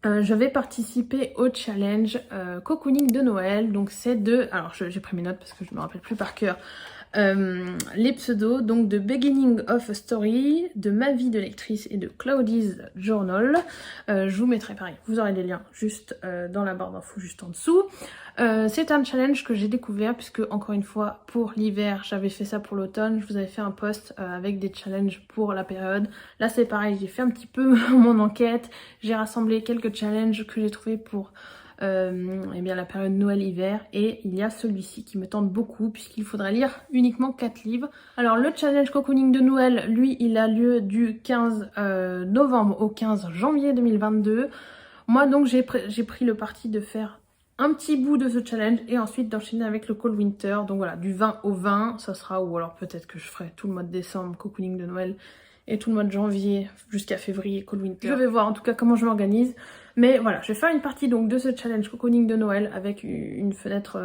Je vais participer au challenge cocooning de Noël, donc c'est alors j'ai pris mes notes parce que je me rappelle plus par cœur. les pseudos donc de Beginning of a Story, de Ma vie de lectrice et de Cloudy's Journal. Je vous mettrai pareil, vous aurez les liens juste dans la barre d'infos juste en dessous. C'est un challenge que j'ai découvert puisque encore une fois pour l'hiver j'avais fait ça pour l'automne, je vous avais fait un post avec des challenges pour la période. Là c'est pareil, j'ai fait un petit peu mon enquête, j'ai rassemblé quelques challenges que j'ai trouvé pour eh bien la période Noël-Hiver et il y a celui-ci qui me tente beaucoup puisqu'il faudrait lire uniquement 4 livres. Alors le challenge cocooning de Noël, lui il a lieu du 15 novembre au 15 janvier 2022. Moi donc j'ai pris le parti de faire un petit bout de ce challenge et ensuite d'enchaîner avec le Cold Winter. Donc voilà, du 20 au 20 ça sera, ou alors peut-être que je ferai tout le mois de décembre cocooning de Noël et tout le mois de janvier jusqu'à février Cold Winter. Je vais voir en tout cas comment je m'organise. Mais voilà, je vais faire une partie donc de ce challenge cocooning de Noël avec une fenêtre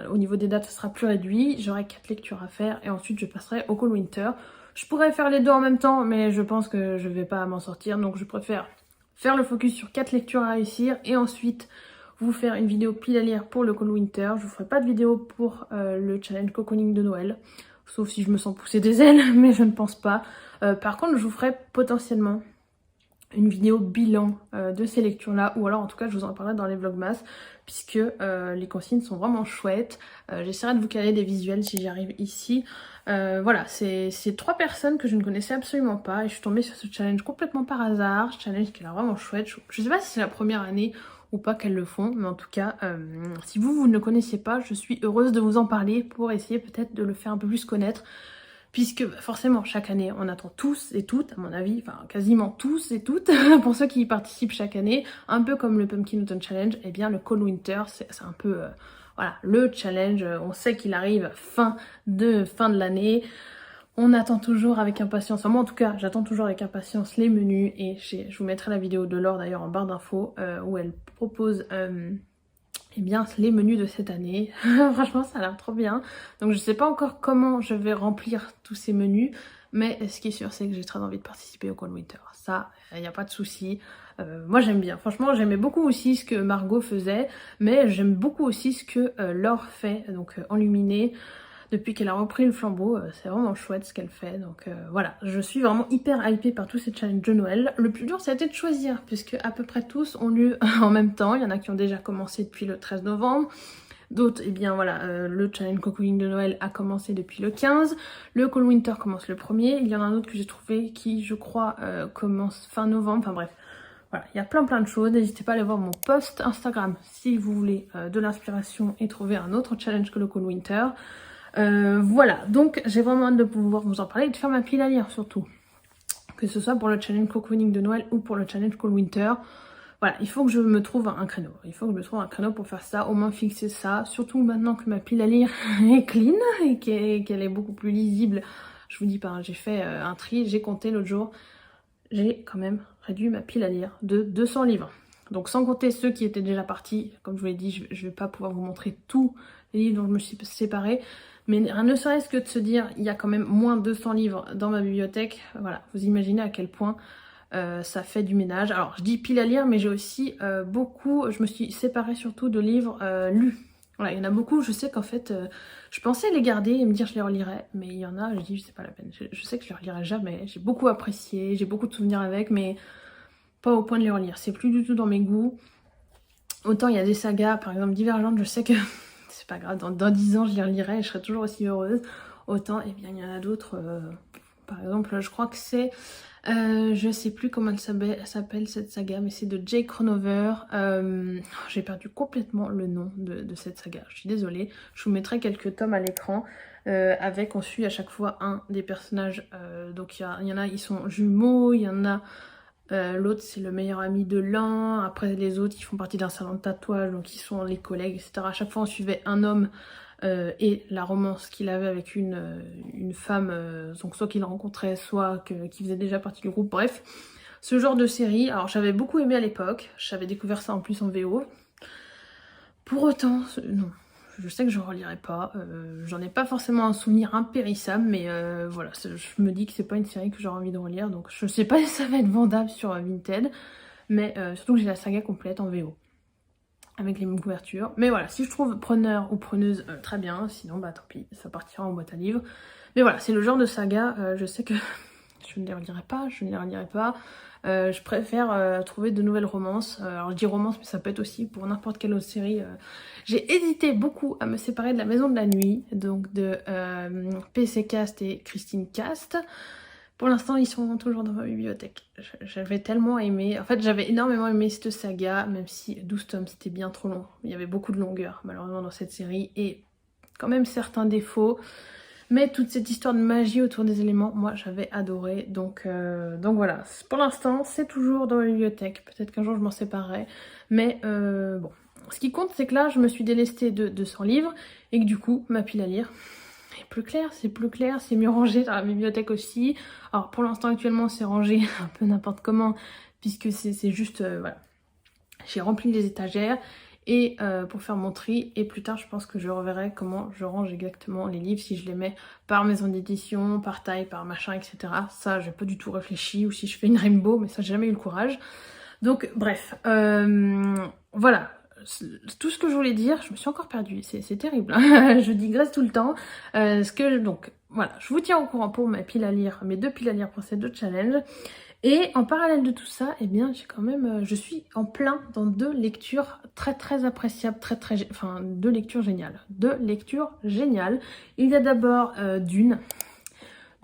au niveau des dates, ce sera plus réduit. J'aurai 4 lectures à faire et ensuite je passerai au Cold Winter. Je pourrais faire les deux en même temps, mais je pense que je vais pas m'en sortir. Donc je préfère faire le focus sur 4 lectures à réussir et ensuite vous faire une vidéo pile à lire pour le Cold Winter. Je vous ferai pas de vidéo pour le challenge cocooning de Noël. Sauf si je me sens pousser des ailes, mais je ne pense pas. Par contre, je vous ferai potentiellement une vidéo bilan de ces lectures-là, ou alors en tout cas je vous en parlerai dans les vlogmas, puisque les consignes sont vraiment chouettes. J'essaierai de vous caler des visuels si j'y arrive ici. Voilà, c'est 3 personnes que je ne connaissais absolument pas, et je suis tombée sur ce challenge complètement par hasard, ce challenge qui est vraiment chouette. Je sais pas si c'est la première année ou pas qu'elles le font, mais en tout cas, si vous ne le connaissiez pas, je suis heureuse de vous en parler pour essayer peut-être de le faire un peu plus connaître. Puisque forcément chaque année on attend tous et toutes, à mon avis, enfin quasiment tous et toutes, pour ceux qui y participent chaque année, un peu comme le Pumpkin Autumn Challenge, et bien le Cold Winter c'est un peu voilà, le challenge. On sait qu'il arrive fin de l'année, on attend toujours avec impatience, enfin moi en tout cas j'attends toujours avec impatience les menus, et je vous mettrai la vidéo de Laure d'ailleurs en barre d'infos où elle propose eh bien les menus de cette année. Franchement ça a l'air trop bien. Donc je sais pas encore comment je vais remplir tous ces menus, mais ce qui est sûr c'est que j'ai très envie de participer au Cold Winter. Ça, il n'y a pas de souci. Moi j'aime bien. Franchement j'aimais beaucoup aussi ce que Margot faisait, mais j'aime beaucoup aussi ce que Laure fait, donc Enluminé. Depuis qu'elle a repris le flambeau, c'est vraiment chouette ce qu'elle fait. Donc voilà, je suis vraiment hyper hypée par tous ces challenges de Noël. Le plus dur ça a été de choisir, puisque à peu près tous ont lieu en même temps. Il y en a qui ont déjà commencé depuis le 13 novembre. D'autres, eh bien voilà, le challenge cocooning de Noël a commencé depuis le 15. Le Cold Winter commence le 1er. Il y en a un autre que j'ai trouvé qui, je crois, commence fin novembre. Enfin bref, voilà, il y a plein de choses. N'hésitez pas à aller voir mon post Instagram si vous voulez de l'inspiration et trouver un autre challenge que le Cold Winter. Voilà, donc j'ai vraiment hâte de pouvoir vous en parler et de faire ma pile à lire surtout. Que ce soit pour le challenge cocooning de Noël ou pour le challenge Cold Winter. Voilà, il faut que je me trouve un créneau. Il faut que je me trouve un créneau pour faire ça, au moins fixer ça. Surtout maintenant que ma pile à lire est clean et qu'elle est beaucoup plus lisible. Je vous dis pas, j'ai fait un tri, j'ai compté l'autre jour. J'ai quand même réduit ma pile à lire de 200 livres. Donc sans compter ceux qui étaient déjà partis. Comme je vous l'ai dit, je vais pas pouvoir vous montrer tous les livres dont je me suis séparée. Mais ne serait-ce que de se dire, il y a quand même moins de 200 livres dans ma bibliothèque. Voilà, vous imaginez à quel point ça fait du ménage. Alors je dis pile à lire, mais j'ai aussi je me suis séparée surtout de livres lus. Voilà, il y en a beaucoup, je sais qu'en fait, je pensais les garder et me dire je les relirais, mais il y en a, je dis c'est pas la peine. Je sais que je les relirai jamais, j'ai beaucoup apprécié, j'ai beaucoup de souvenirs avec, mais pas au point de les relire. C'est plus du tout dans mes goûts. Autant il y a des sagas, par exemple Divergente, je sais que c'est pas grave, dans 10 ans je les relirai et je serai toujours aussi heureuse. Autant, eh bien il y en a d'autres, par exemple je crois que c'est, je sais plus comment elle s'appelle cette saga, mais c'est de Jake Ronover. J'ai perdu complètement le nom de cette saga, je suis désolée. Je vous mettrai quelques tomes à l'écran, avec on suit à chaque fois un des personnages, donc il y en a, ils sont jumeaux, il y en a... l'autre c'est le meilleur ami de l'un, après les autres ils font partie d'un salon de tatouage, donc ils sont les collègues, etc. À chaque fois on suivait un homme et la romance qu'il avait avec une femme, donc soit qu'il rencontrait, soit qui faisait déjà partie du groupe, bref. Ce genre de série, alors j'avais beaucoup aimé à l'époque, j'avais découvert ça en plus en VO. Pour autant, non. Je sais que je ne relirai pas, j'en ai pas forcément un souvenir impérissable, mais voilà, je me dis que c'est pas une série que j'aurais envie de relire, donc je sais pas si ça va être vendable sur Vinted, mais surtout que j'ai la saga complète en VO. avec les mêmes couvertures. Mais voilà, si je trouve preneur ou preneuse, très bien, sinon bah tant pis, ça partira en boîte à livres. Mais voilà, c'est le genre de saga, je sais que je ne les relirai pas, je préfère trouver de nouvelles romances. Alors je dis romance, mais ça peut être aussi pour n'importe quelle autre série. J'ai hésité beaucoup à me séparer de La Maison de la Nuit, donc de PC Cast et Christine Cast. Pour l'instant, ils sont toujours dans ma bibliothèque. J'avais tellement aimé, en fait j'avais énormément aimé cette saga, même si 12 tomes c'était bien trop long. Il y avait beaucoup de longueur malheureusement dans cette série et quand même certains défauts. Mais toute cette histoire de magie autour des éléments, moi j'avais adoré. Donc voilà, pour l'instant c'est toujours dans la bibliothèque. Peut-être qu'un jour je m'en séparerai. Mais bon, ce qui compte c'est que là je me suis délestée de 200 livres et que du coup ma pile à lire est plus claire, c'est mieux rangé dans la bibliothèque aussi. Alors pour l'instant actuellement c'est rangé un peu n'importe comment puisque c'est juste, voilà. J'ai rempli les étagères et pour faire mon tri, et plus tard je pense que je reverrai comment je range exactement les livres, si je les mets par maison d'édition, par taille, par machin, etc. Ça j'ai pas du tout réfléchi, ou si je fais une rainbow, mais ça j'ai jamais eu le courage. Donc bref, voilà, tout ce que je voulais dire, je me suis encore perdue, c'est terrible, hein. Je digresse tout le temps. Donc voilà, je vous tiens au courant pour ma pile à lire, mes 2 piles à lire pour ces 2 challenges. Et en parallèle de tout ça, eh bien, j'ai quand même, je suis en plein dans 2 lectures très appréciables, enfin 2 lectures géniales. 2 lectures géniales. Il y a d'abord Dune,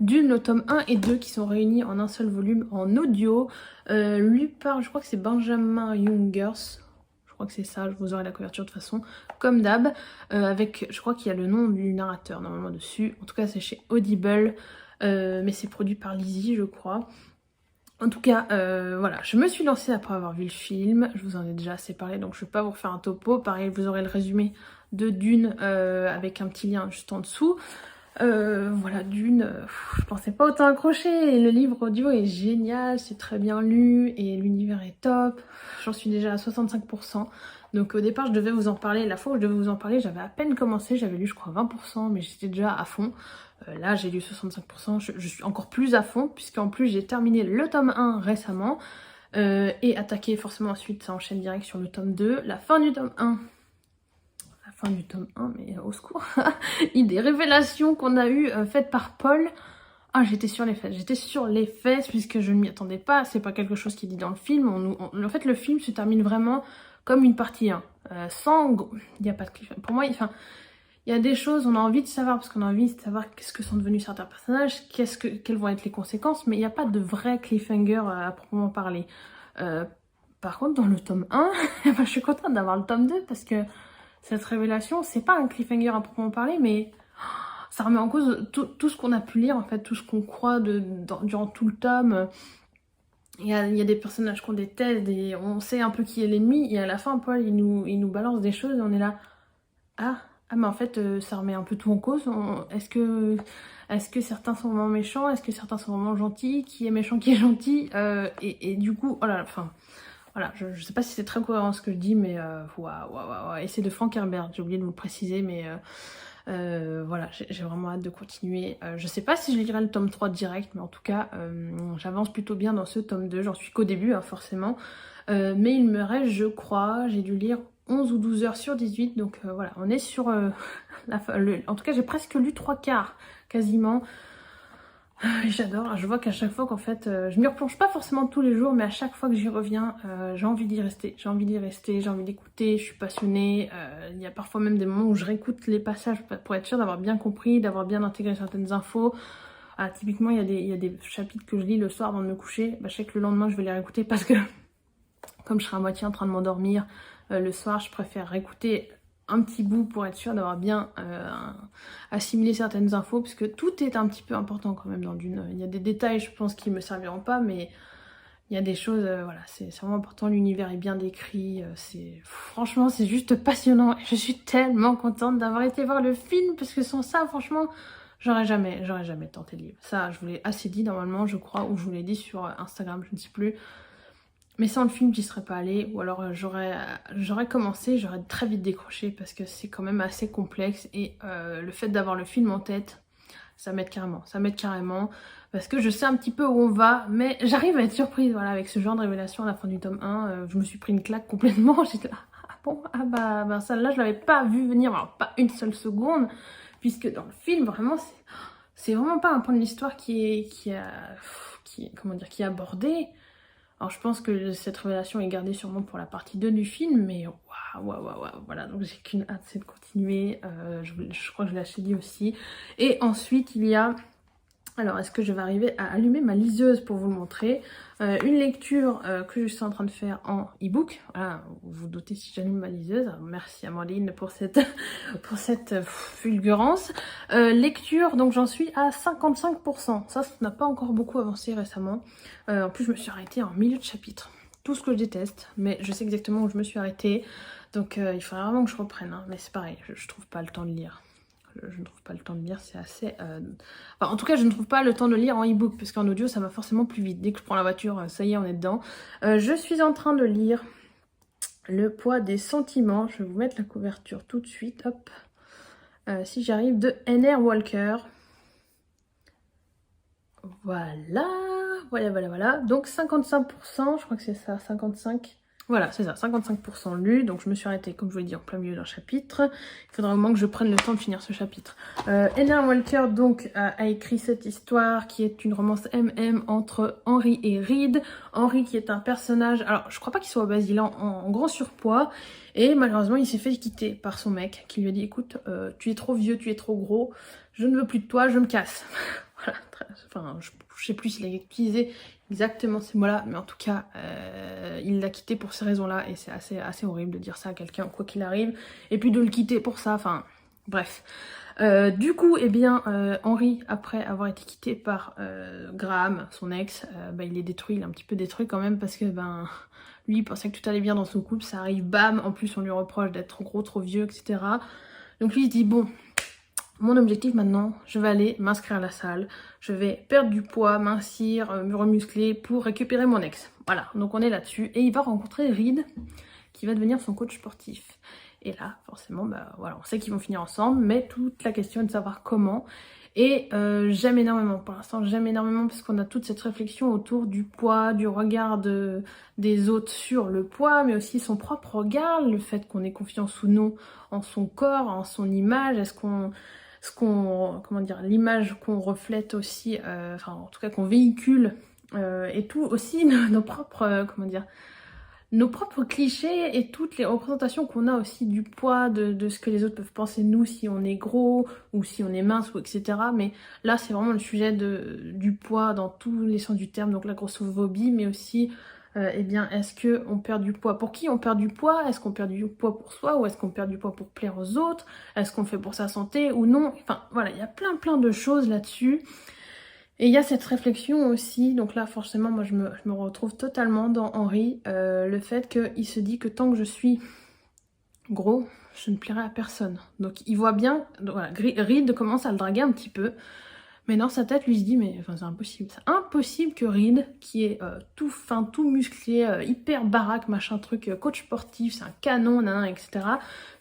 le tome 1 et 2 qui sont réunis en un seul volume en audio, lu par, je crois que c'est Benjamin Jungers. Je crois que c'est ça, je vous aurai la couverture de toute façon, comme d'hab, avec, je crois qu'il y a le nom du narrateur normalement dessus. En tout cas, c'est chez Audible, mais c'est produit par Lizzie, je crois. En tout cas, voilà, je me suis lancée après avoir vu le film, je vous en ai déjà assez parlé, donc je vais pas vous refaire un topo. Pareil, vous aurez le résumé de Dune avec un petit lien juste en dessous. Voilà, Dune, je pensais pas autant accrocher, le livre audio est génial, c'est très bien lu, et l'univers est top. J'en suis déjà à 65%, donc au départ je devais vous en parler, la fois où je devais vous en parler, j'avais à peine commencé, j'avais lu je crois 20%, mais j'étais déjà à fond. Là j'ai lu 65%, je suis encore plus à fond, puisqu'en plus j'ai terminé le tome 1 récemment, et attaqué forcément ensuite, ça enchaîne direct sur le tome 2, la fin du tome 1. Mais au secours. Des révélations qu'on a eues faites par Paul. Ah, j'étais sur les fesses puisque je ne m'y attendais pas, c'est pas quelque chose qui est dit dans le film. En fait, le film se termine vraiment comme une partie 1. Il n'y a pas de cliffhanger. Pour moi, il y a des choses, on a envie de savoir, parce qu'on a envie de savoir qu'est-ce que sont devenus certains personnages, quelles vont être les conséquences, mais il n'y a pas de vrai cliffhanger à proprement parler. Par contre, dans le tome 1, je suis contente d'avoir le tome 2 parce que cette révélation, c'est pas un cliffhanger à proprement parler, mais ça remet en cause tout ce qu'on a pu lire, en fait, tout ce qu'on croit durant tout le tome. Il y a des personnages qu'on déteste, on sait un peu qui est l'ennemi, et à la fin, Paul, il nous balance des choses, et on est là, ah mais en fait, ça remet un peu tout en cause. Est-ce que certains sont vraiment méchants? Est-ce que certains sont vraiment gentils? Qui est méchant, qui est gentil? Et du coup, oh là là, enfin... Voilà, je sais pas si c'est très cohérent ce que je dis, mais waouh. Et c'est de Frank Herbert, j'ai oublié de vous le préciser, mais voilà, j'ai vraiment hâte de continuer. Je sais pas si je lirai le tome 3 direct, mais en tout cas, j'avance plutôt bien dans ce tome 2. J'en suis qu'au début, hein, forcément. Mais il me reste, je crois, j'ai dû lire 11 ou 12 heures sur 18, donc voilà, on est sur en tout cas, j'ai presque lu 3/4, quasiment. J'adore, je vois qu'à chaque fois qu'en fait, je m'y replonge pas forcément tous les jours, mais à chaque fois que j'y reviens, j'ai envie d'y rester, j'ai envie d'écouter, je suis passionnée. Il y a parfois même des moments où je réécoute les passages pour être sûre d'avoir bien compris, d'avoir bien intégré certaines infos. Ah, typiquement, il y a des chapitres que je lis le soir avant de me coucher, je sais que le lendemain je vais les réécouter parce que comme je serai à moitié en train de m'endormir le soir, je préfère réécouter un petit bout pour être sûre d'avoir bien assimilé certaines infos, parce que tout est un petit peu important quand même dans Dune. Il y a des détails, je pense, qui me serviront pas, mais il y a des choses, voilà, c'est vraiment important. L'univers est bien décrit, franchement, c'est juste passionnant. Je suis tellement contente d'avoir été voir le film, parce que sans ça, franchement, j'aurais jamais tenté le livre. Ça, je vous l'ai assez dit normalement, je crois, ou je vous l'ai dit sur Instagram, je ne sais plus. Mais sans le film, j'y serais pas allée, ou alors j'aurais commencé, j'aurais très vite décroché parce que c'est quand même assez complexe, et le fait d'avoir le film en tête, ça m'aide carrément, parce que je sais un petit peu où on va, mais j'arrive à être surprise, voilà, avec ce genre de révélation à la fin du tome 1, je me suis pris une claque complètement, j'étais là, bon, celle-là je l'avais pas vu venir, alors pas une seule seconde, puisque dans le film vraiment c'est vraiment pas un point de l'histoire qui est abordé. Alors je pense que cette révélation est gardée sûrement pour la partie 2 du film, mais waouh, voilà, donc j'ai qu'une hâte, c'est de continuer, je crois que je l'ai assez dit aussi. Et ensuite il y a, alors est-ce que je vais arriver à allumer ma liseuse pour vous le montrer, une lecture que je suis en train de faire en e-book, voilà, vous vous doutez si j'allume ma liseuse, alors, merci Amandine pour cette, fulgurance. Lecture, donc j'en suis à 55%, ça n'a pas encore beaucoup avancé récemment, en plus je me suis arrêtée en milieu de chapitre, tout ce que je déteste, mais je sais exactement où je me suis arrêtée, donc il faudrait vraiment que je reprenne, hein, mais c'est pareil, je trouve pas le temps de lire. Je ne trouve pas le temps de lire, c'est assez... Enfin, en tout cas, je ne trouve pas le temps de lire en e-book, parce qu'en audio, ça va forcément plus vite. Dès que je prends la voiture, ça y est, on est dedans. Je suis en train de lire Le poids des sentiments. Je vais vous mettre la couverture tout de suite, hop. Si j'arrive, de N.R. Walker. Voilà. Donc 55%, je crois que c'est ça, 55%. Voilà, c'est ça, 55% lu, donc je me suis arrêtée, comme je vous l'ai dit, en plein milieu d'un chapitre. Il faudra au moins que je prenne le temps de finir ce chapitre. N.R. Walker, donc, a écrit cette histoire qui est une romance MM entre Henry et Reed. Henry qui est un personnage, alors je crois pas qu'il soit obèse, il est en grand surpoids, et malheureusement il s'est fait quitter par son mec, qui lui a dit, écoute, tu es trop vieux, tu es trop gros, je ne veux plus de toi, je me casse. Voilà, enfin, je sais plus s'il a utilisé exactement ces mots-là, mais en tout cas, il l'a quitté pour ces raisons-là, et c'est assez horrible de dire ça à quelqu'un, quoi qu'il arrive, et puis de le quitter pour ça, enfin, bref. Du coup, eh bien, Henry, après avoir été quitté par Graham, son ex, il est détruit, il est un petit peu détruit quand même, parce que, lui, il pensait que tout allait bien dans son couple, ça arrive, bam, en plus on lui reproche d'être trop gros, trop vieux, etc. Donc lui, il se dit, bon... Mon objectif maintenant, je vais aller m'inscrire à la salle, je vais perdre du poids, mincir, me remuscler pour récupérer mon ex. Voilà, donc on est là-dessus. Et il va rencontrer Reed, qui va devenir son coach sportif. Et là, forcément, voilà, on sait qu'ils vont finir ensemble, mais toute la question est de savoir comment. Et j'aime énormément, pour l'instant j'aime énormément parce qu'on a toute cette réflexion autour du poids, du regard des autres sur le poids, mais aussi son propre regard, le fait qu'on ait confiance ou non en son corps, en son image, comment dire, l'image qu'on reflète aussi, enfin en tout cas qu'on véhicule, et tout aussi nos propres, nos propres clichés et toutes les représentations qu'on a aussi du poids, de ce que les autres peuvent penser de nous si on est gros ou si on est mince ou etc. Mais là c'est vraiment le sujet du poids dans tous les sens du terme, donc la grossophobie, mais aussi eh bien, est-ce qu'on perd du poids pour qui on perd du poids? Est-ce qu'on perd du poids pour soi ou est-ce qu'on perd du poids pour plaire aux autres? Est-ce qu'on le fait pour sa santé ou non? Enfin voilà, il y a plein de choses là-dessus. Et il y a cette réflexion aussi, donc là forcément moi je me retrouve totalement dans Henry, le fait qu'il se dit que tant que je suis gros, je ne plairai à personne. Donc il voit bien, voilà, Reed commence à le draguer un petit peu. Mais dans sa tête, lui se dit, mais enfin, c'est impossible. C'est impossible que Reed, qui est tout fin, tout musclé, hyper baraque, machin truc, coach sportif, c'est un canon, etc.,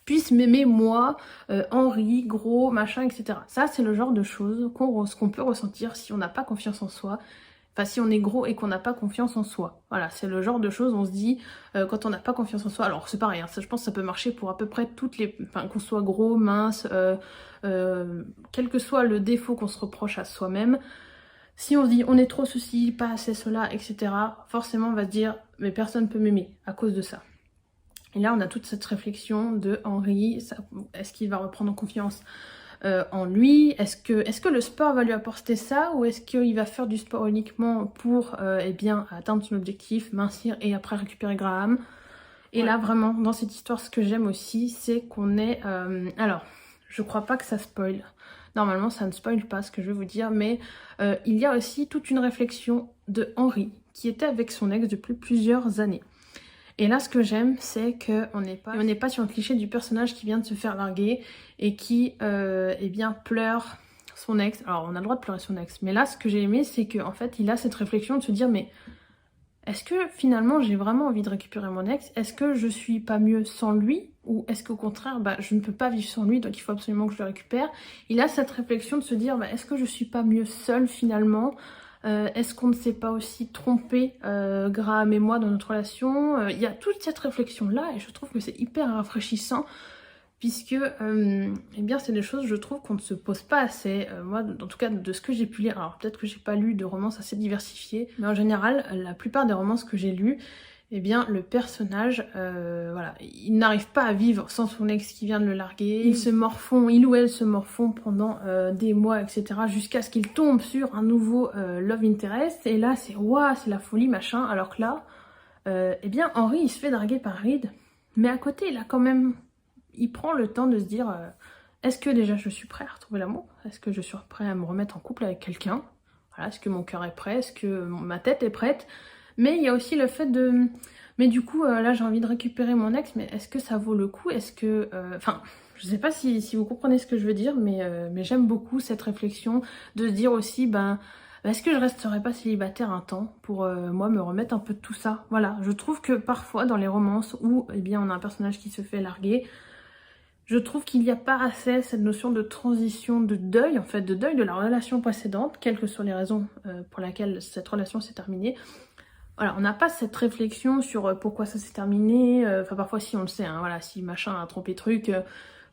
puisse m'aimer moi, Henry, gros, machin, etc. Ça, c'est le genre de choses qu'on peut ressentir si on n'a pas confiance en soi. Enfin, si on est gros et qu'on n'a pas confiance en soi. Voilà, c'est le genre de choses, on se dit, quand on n'a pas confiance en soi, alors c'est pareil, hein, ça, je pense que ça peut marcher pour à peu près toutes les... Enfin, qu'on soit gros, mince, quel que soit le défaut qu'on se reproche à soi-même, si on se dit, on est trop ceci, pas assez cela, etc., forcément on va se dire, mais personne ne peut m'aimer à cause de ça. Et là, on a toute cette réflexion de Henry, est-ce qu'il va reprendre confiance en lui? Est-ce que le sport va lui apporter ça ou est-ce qu'il va faire du sport uniquement pour eh bien, atteindre son objectif, mincir et après récupérer Graham? Et là vraiment dans cette histoire ce que j'aime aussi c'est qu'on est... alors je crois pas que ça spoil, normalement ça ne spoil pas ce que je vais vous dire, mais il y a aussi toute une réflexion de Henry qui était avec son ex depuis plusieurs années. Et là, ce que j'aime, c'est qu'on n'est pas sur le cliché du personnage qui vient de se faire larguer et qui, eh bien, pleure son ex. Alors, on a le droit de pleurer son ex. Mais là, ce que j'ai aimé, c'est qu'en fait, il a cette réflexion de se dire, mais est-ce que finalement, j'ai vraiment envie de récupérer mon ex? Est-ce que je suis pas mieux sans lui? Ou est-ce qu'au contraire, je ne peux pas vivre sans lui, donc il faut absolument que je le récupère? Il a cette réflexion de se dire, est-ce que je suis pas mieux seule finalement? Est-ce qu'on ne s'est pas aussi trompé, Graham et moi, dans notre relation? Il y a toute cette réflexion-là et je trouve que c'est hyper rafraîchissant puisque eh bien, c'est des choses, je trouve, qu'on ne se pose pas assez. Moi, en tout cas, de ce que j'ai pu lire, alors peut-être que j'ai pas lu de romances assez diversifiées, mais en général, la plupart des romances que j'ai lues, eh bien, le personnage, voilà, il n'arrive pas à vivre sans son ex qui vient de le larguer. Il ou elle se morfond pendant des mois, etc., jusqu'à ce qu'il tombe sur un nouveau love interest. Et là, c'est ouah, c'est la folie, machin. Alors que là, eh bien, Henry, il se fait draguer par Reed, mais à côté, il prend le temps de se dire, est-ce que déjà je suis prêt à retrouver l'amour? Est-ce que je suis prêt à me remettre en couple avec quelqu'un? Voilà, est-ce que mon cœur est prêt? Est-ce que ma tête est prête? Mais il y a aussi le fait de... Mais du coup, là, j'ai envie de récupérer mon ex, mais est-ce que ça vaut le coup? Est-ce que... Enfin, je sais pas si vous comprenez ce que je veux dire, mais j'aime beaucoup cette réflexion de se dire aussi, est-ce que je resterai pas célibataire un temps pour, moi, me remettre un peu de tout ça? Voilà, je trouve que parfois, dans les romances où, eh bien, on a un personnage qui se fait larguer, je trouve qu'il n'y a pas assez cette notion de transition, de deuil, en fait, de deuil de la relation précédente, quelles que soient les raisons pour lesquelles cette relation s'est terminée. Voilà, on n'a pas cette réflexion sur pourquoi ça s'est terminé, enfin parfois si on le sait, hein, voilà, si machin a trompé truc,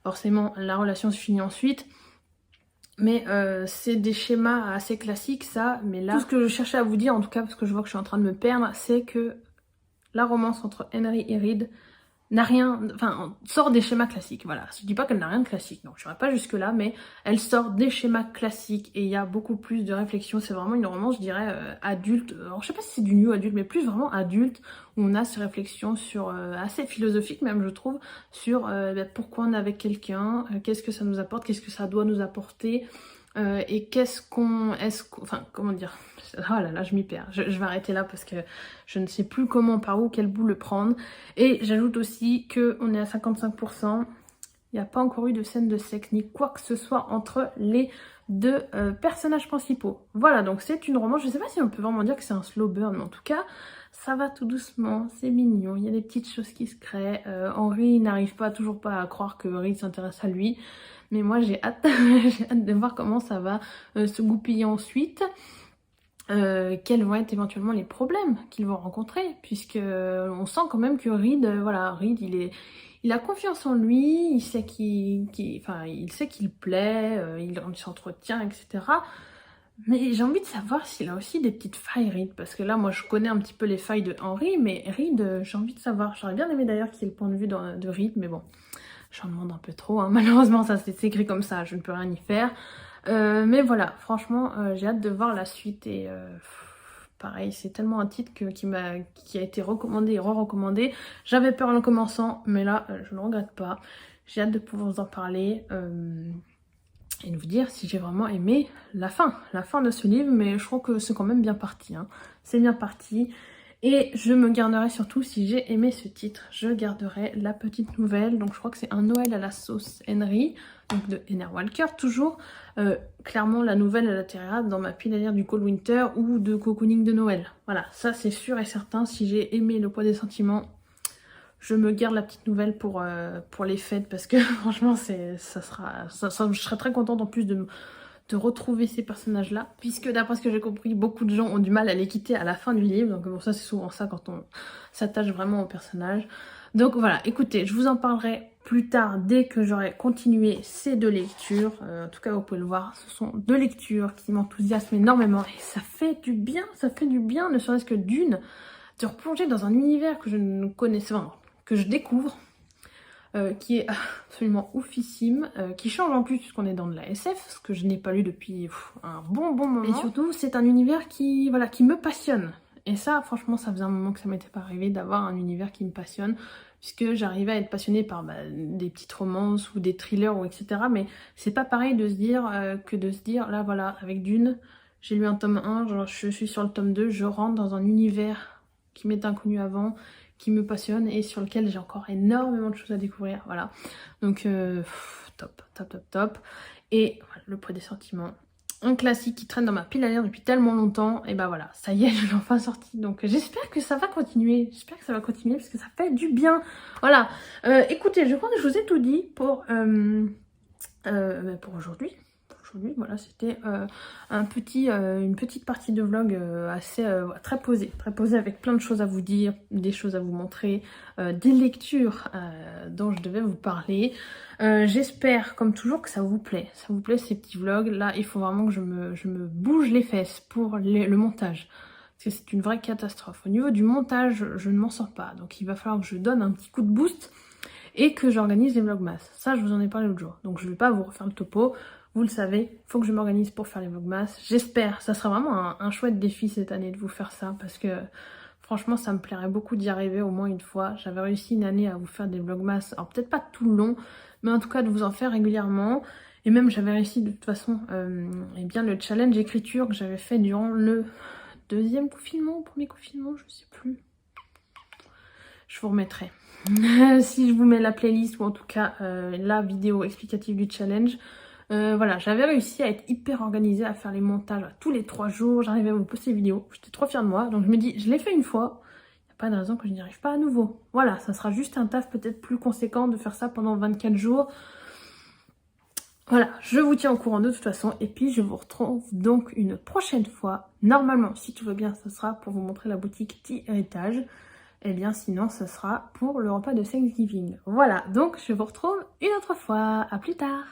forcément la relation se finit ensuite. Mais c'est des schémas assez classiques ça, mais là, tout ce que je cherchais à vous dire, en tout cas parce que je vois que je suis en train de me perdre, c'est que la romance entre Henry et Reed n'a rien, enfin, sort des schémas classiques, voilà. Je dis pas qu'elle n'a rien de classique, non, je n'irai pas jusque là, mais elle sort des schémas classiques et il y a beaucoup plus de réflexion. C'est vraiment une romance, je dirais, adulte, alors je sais pas si c'est du new adulte, mais plus vraiment adulte, où on a ces réflexions sur, assez philosophiques même, je trouve, sur pourquoi on est avec quelqu'un, qu'est-ce que ça nous apporte, qu'est-ce que ça doit nous apporter, et enfin, comment dire, oh là là, je m'y perds, je vais arrêter là parce que je ne sais plus comment, par où, quel bout le prendre. Et j'ajoute aussi qu'on est à 55%, il n'y a pas encore eu de scène de sexe ni quoi que ce soit entre les deux personnages principaux. Voilà, donc c'est une romance, je ne sais pas si on peut vraiment dire que c'est un slow burn, mais en tout cas, ça va tout doucement, c'est mignon, il y a des petites choses qui se créent. Henry n'arrive toujours pas à croire que Reed s'intéresse à lui, mais moi j'ai hâte, j'ai hâte de voir comment ça va se goupiller ensuite. Quels vont être éventuellement les problèmes qu'ils vont rencontrer, puisque on sent quand même que Reed, voilà, Reed il a confiance en lui, il sait il sait qu'il plaît, il s'entretient, etc. Mais j'ai envie de savoir s'il a aussi des petites failles, Reed, parce que là, moi, je connais un petit peu les failles de Henry, mais Reed, j'ai envie de savoir. J'aurais bien aimé d'ailleurs qu'il y ait le point de vue de Reed, mais bon, j'en demande un peu trop, hein. Malheureusement, ça c'est écrit comme ça, je ne peux rien y faire. Mais voilà, franchement, j'ai hâte de voir la suite et pareil, c'est tellement un titre qui a été recommandé et re-recommandé. J'avais peur en le commençant, mais là, je ne regrette pas. J'ai hâte de pouvoir vous en parler et de vous dire si j'ai vraiment aimé la fin de ce livre, mais je trouve que c'est quand même bien parti, hein. C'est bien parti. Et je me garderai surtout, si j'ai aimé ce titre, je garderai la petite nouvelle. Donc je crois que c'est un Noël à la sauce Henry, donc de Henry Walker toujours. Clairement la nouvelle elle atterrira dans ma pile à lire du Cold Winter ou de Cocooning de Noël. Voilà, ça c'est sûr et certain. Si j'ai aimé Le poids des sentiments, je me garde la petite nouvelle pour les fêtes parce que franchement je serai très contente en plus de retrouver ces personnages-là, puisque d'après ce que j'ai compris, beaucoup de gens ont du mal à les quitter à la fin du livre, donc bon ça c'est souvent ça quand on s'attache vraiment au personnage. Donc voilà, écoutez, je vous en parlerai plus tard dès que j'aurai continué ces deux lectures. En tout cas, vous pouvez le voir, ce sont deux lectures qui m'enthousiasment énormément et ça fait du bien, ne serait-ce que de replonger dans un univers que je ne connaissais pas, que je découvre. Qui est absolument oufissime, qui change en plus puisqu'on est dans de la SF, ce que je n'ai pas lu depuis un bon moment. Et surtout, c'est un univers qui me passionne. Et ça, franchement, ça faisait un moment que ça m'était pas arrivé d'avoir un univers qui me passionne, puisque j'arrivais à être passionnée par des petites romances ou des thrillers ou etc. Mais c'est pas pareil de se dire que de se dire, là voilà, avec Dune, j'ai lu un tome 1, genre, je suis sur le tome 2, je rentre dans un univers qui m'est inconnu avant, qui me passionne et sur lequel j'ai encore énormément de choses à découvrir, voilà. Donc top. Et voilà, Le poids des sentiments, un classique qui traîne dans ma pile à lire depuis tellement longtemps, et bah voilà, ça y est, je l'ai enfin sorti. Donc j'espère que ça va continuer, parce que ça fait du bien. Voilà, écoutez, je crois que je vous ai tout dit pour aujourd'hui. aujourd'hui. Voilà, c'était une petite partie de vlog assez très posée avec plein de choses à vous dire, des choses à vous montrer, des lectures dont je devais vous parler. J'espère, comme toujours, que ça vous plaît ces petits vlogs. Là, il faut vraiment que je me bouge les fesses pour le montage. Parce que c'est une vraie catastrophe. Au niveau du montage, je ne m'en sors pas. Donc il va falloir que je donne un petit coup de boost et que j'organise les vlogmas. Ça, je vous en ai parlé l'autre jour. Donc je ne vais pas vous refaire le topo. Vous le savez, il faut que je m'organise pour faire les vlogmas. J'espère, ça sera vraiment un chouette défi cette année de vous faire ça. Parce que franchement, ça me plairait beaucoup d'y arriver au moins une fois. J'avais réussi une année à vous faire des vlogmas. Alors peut-être pas tout le long, mais en tout cas de vous en faire régulièrement. Et même j'avais réussi de toute façon eh bien, le challenge écriture que j'avais fait durant le deuxième confinement, premier confinement, je sais plus. Je vous remettrai. Si je vous mets la playlist ou en tout cas la vidéo explicative du challenge. Voilà, j'avais réussi à être hyper organisée, à faire les montages tous les 3 jours. J'arrivais à vous poster les vidéos. J'étais trop fière de moi. Donc je me dis, je l'ai fait une fois. Il n'y a pas de raison que je n'y arrive pas à nouveau. Voilà, ça sera juste un taf peut-être plus conséquent de faire ça pendant 24 jours. Voilà, je vous tiens au courant de toute façon et puis je vous retrouve donc une prochaine fois. Normalement, si tout va bien, ce sera pour vous montrer la boutique Tea Héritage. Et bien sinon, ce sera pour le repas de Thanksgiving. Voilà, donc je vous retrouve une autre fois. À plus tard.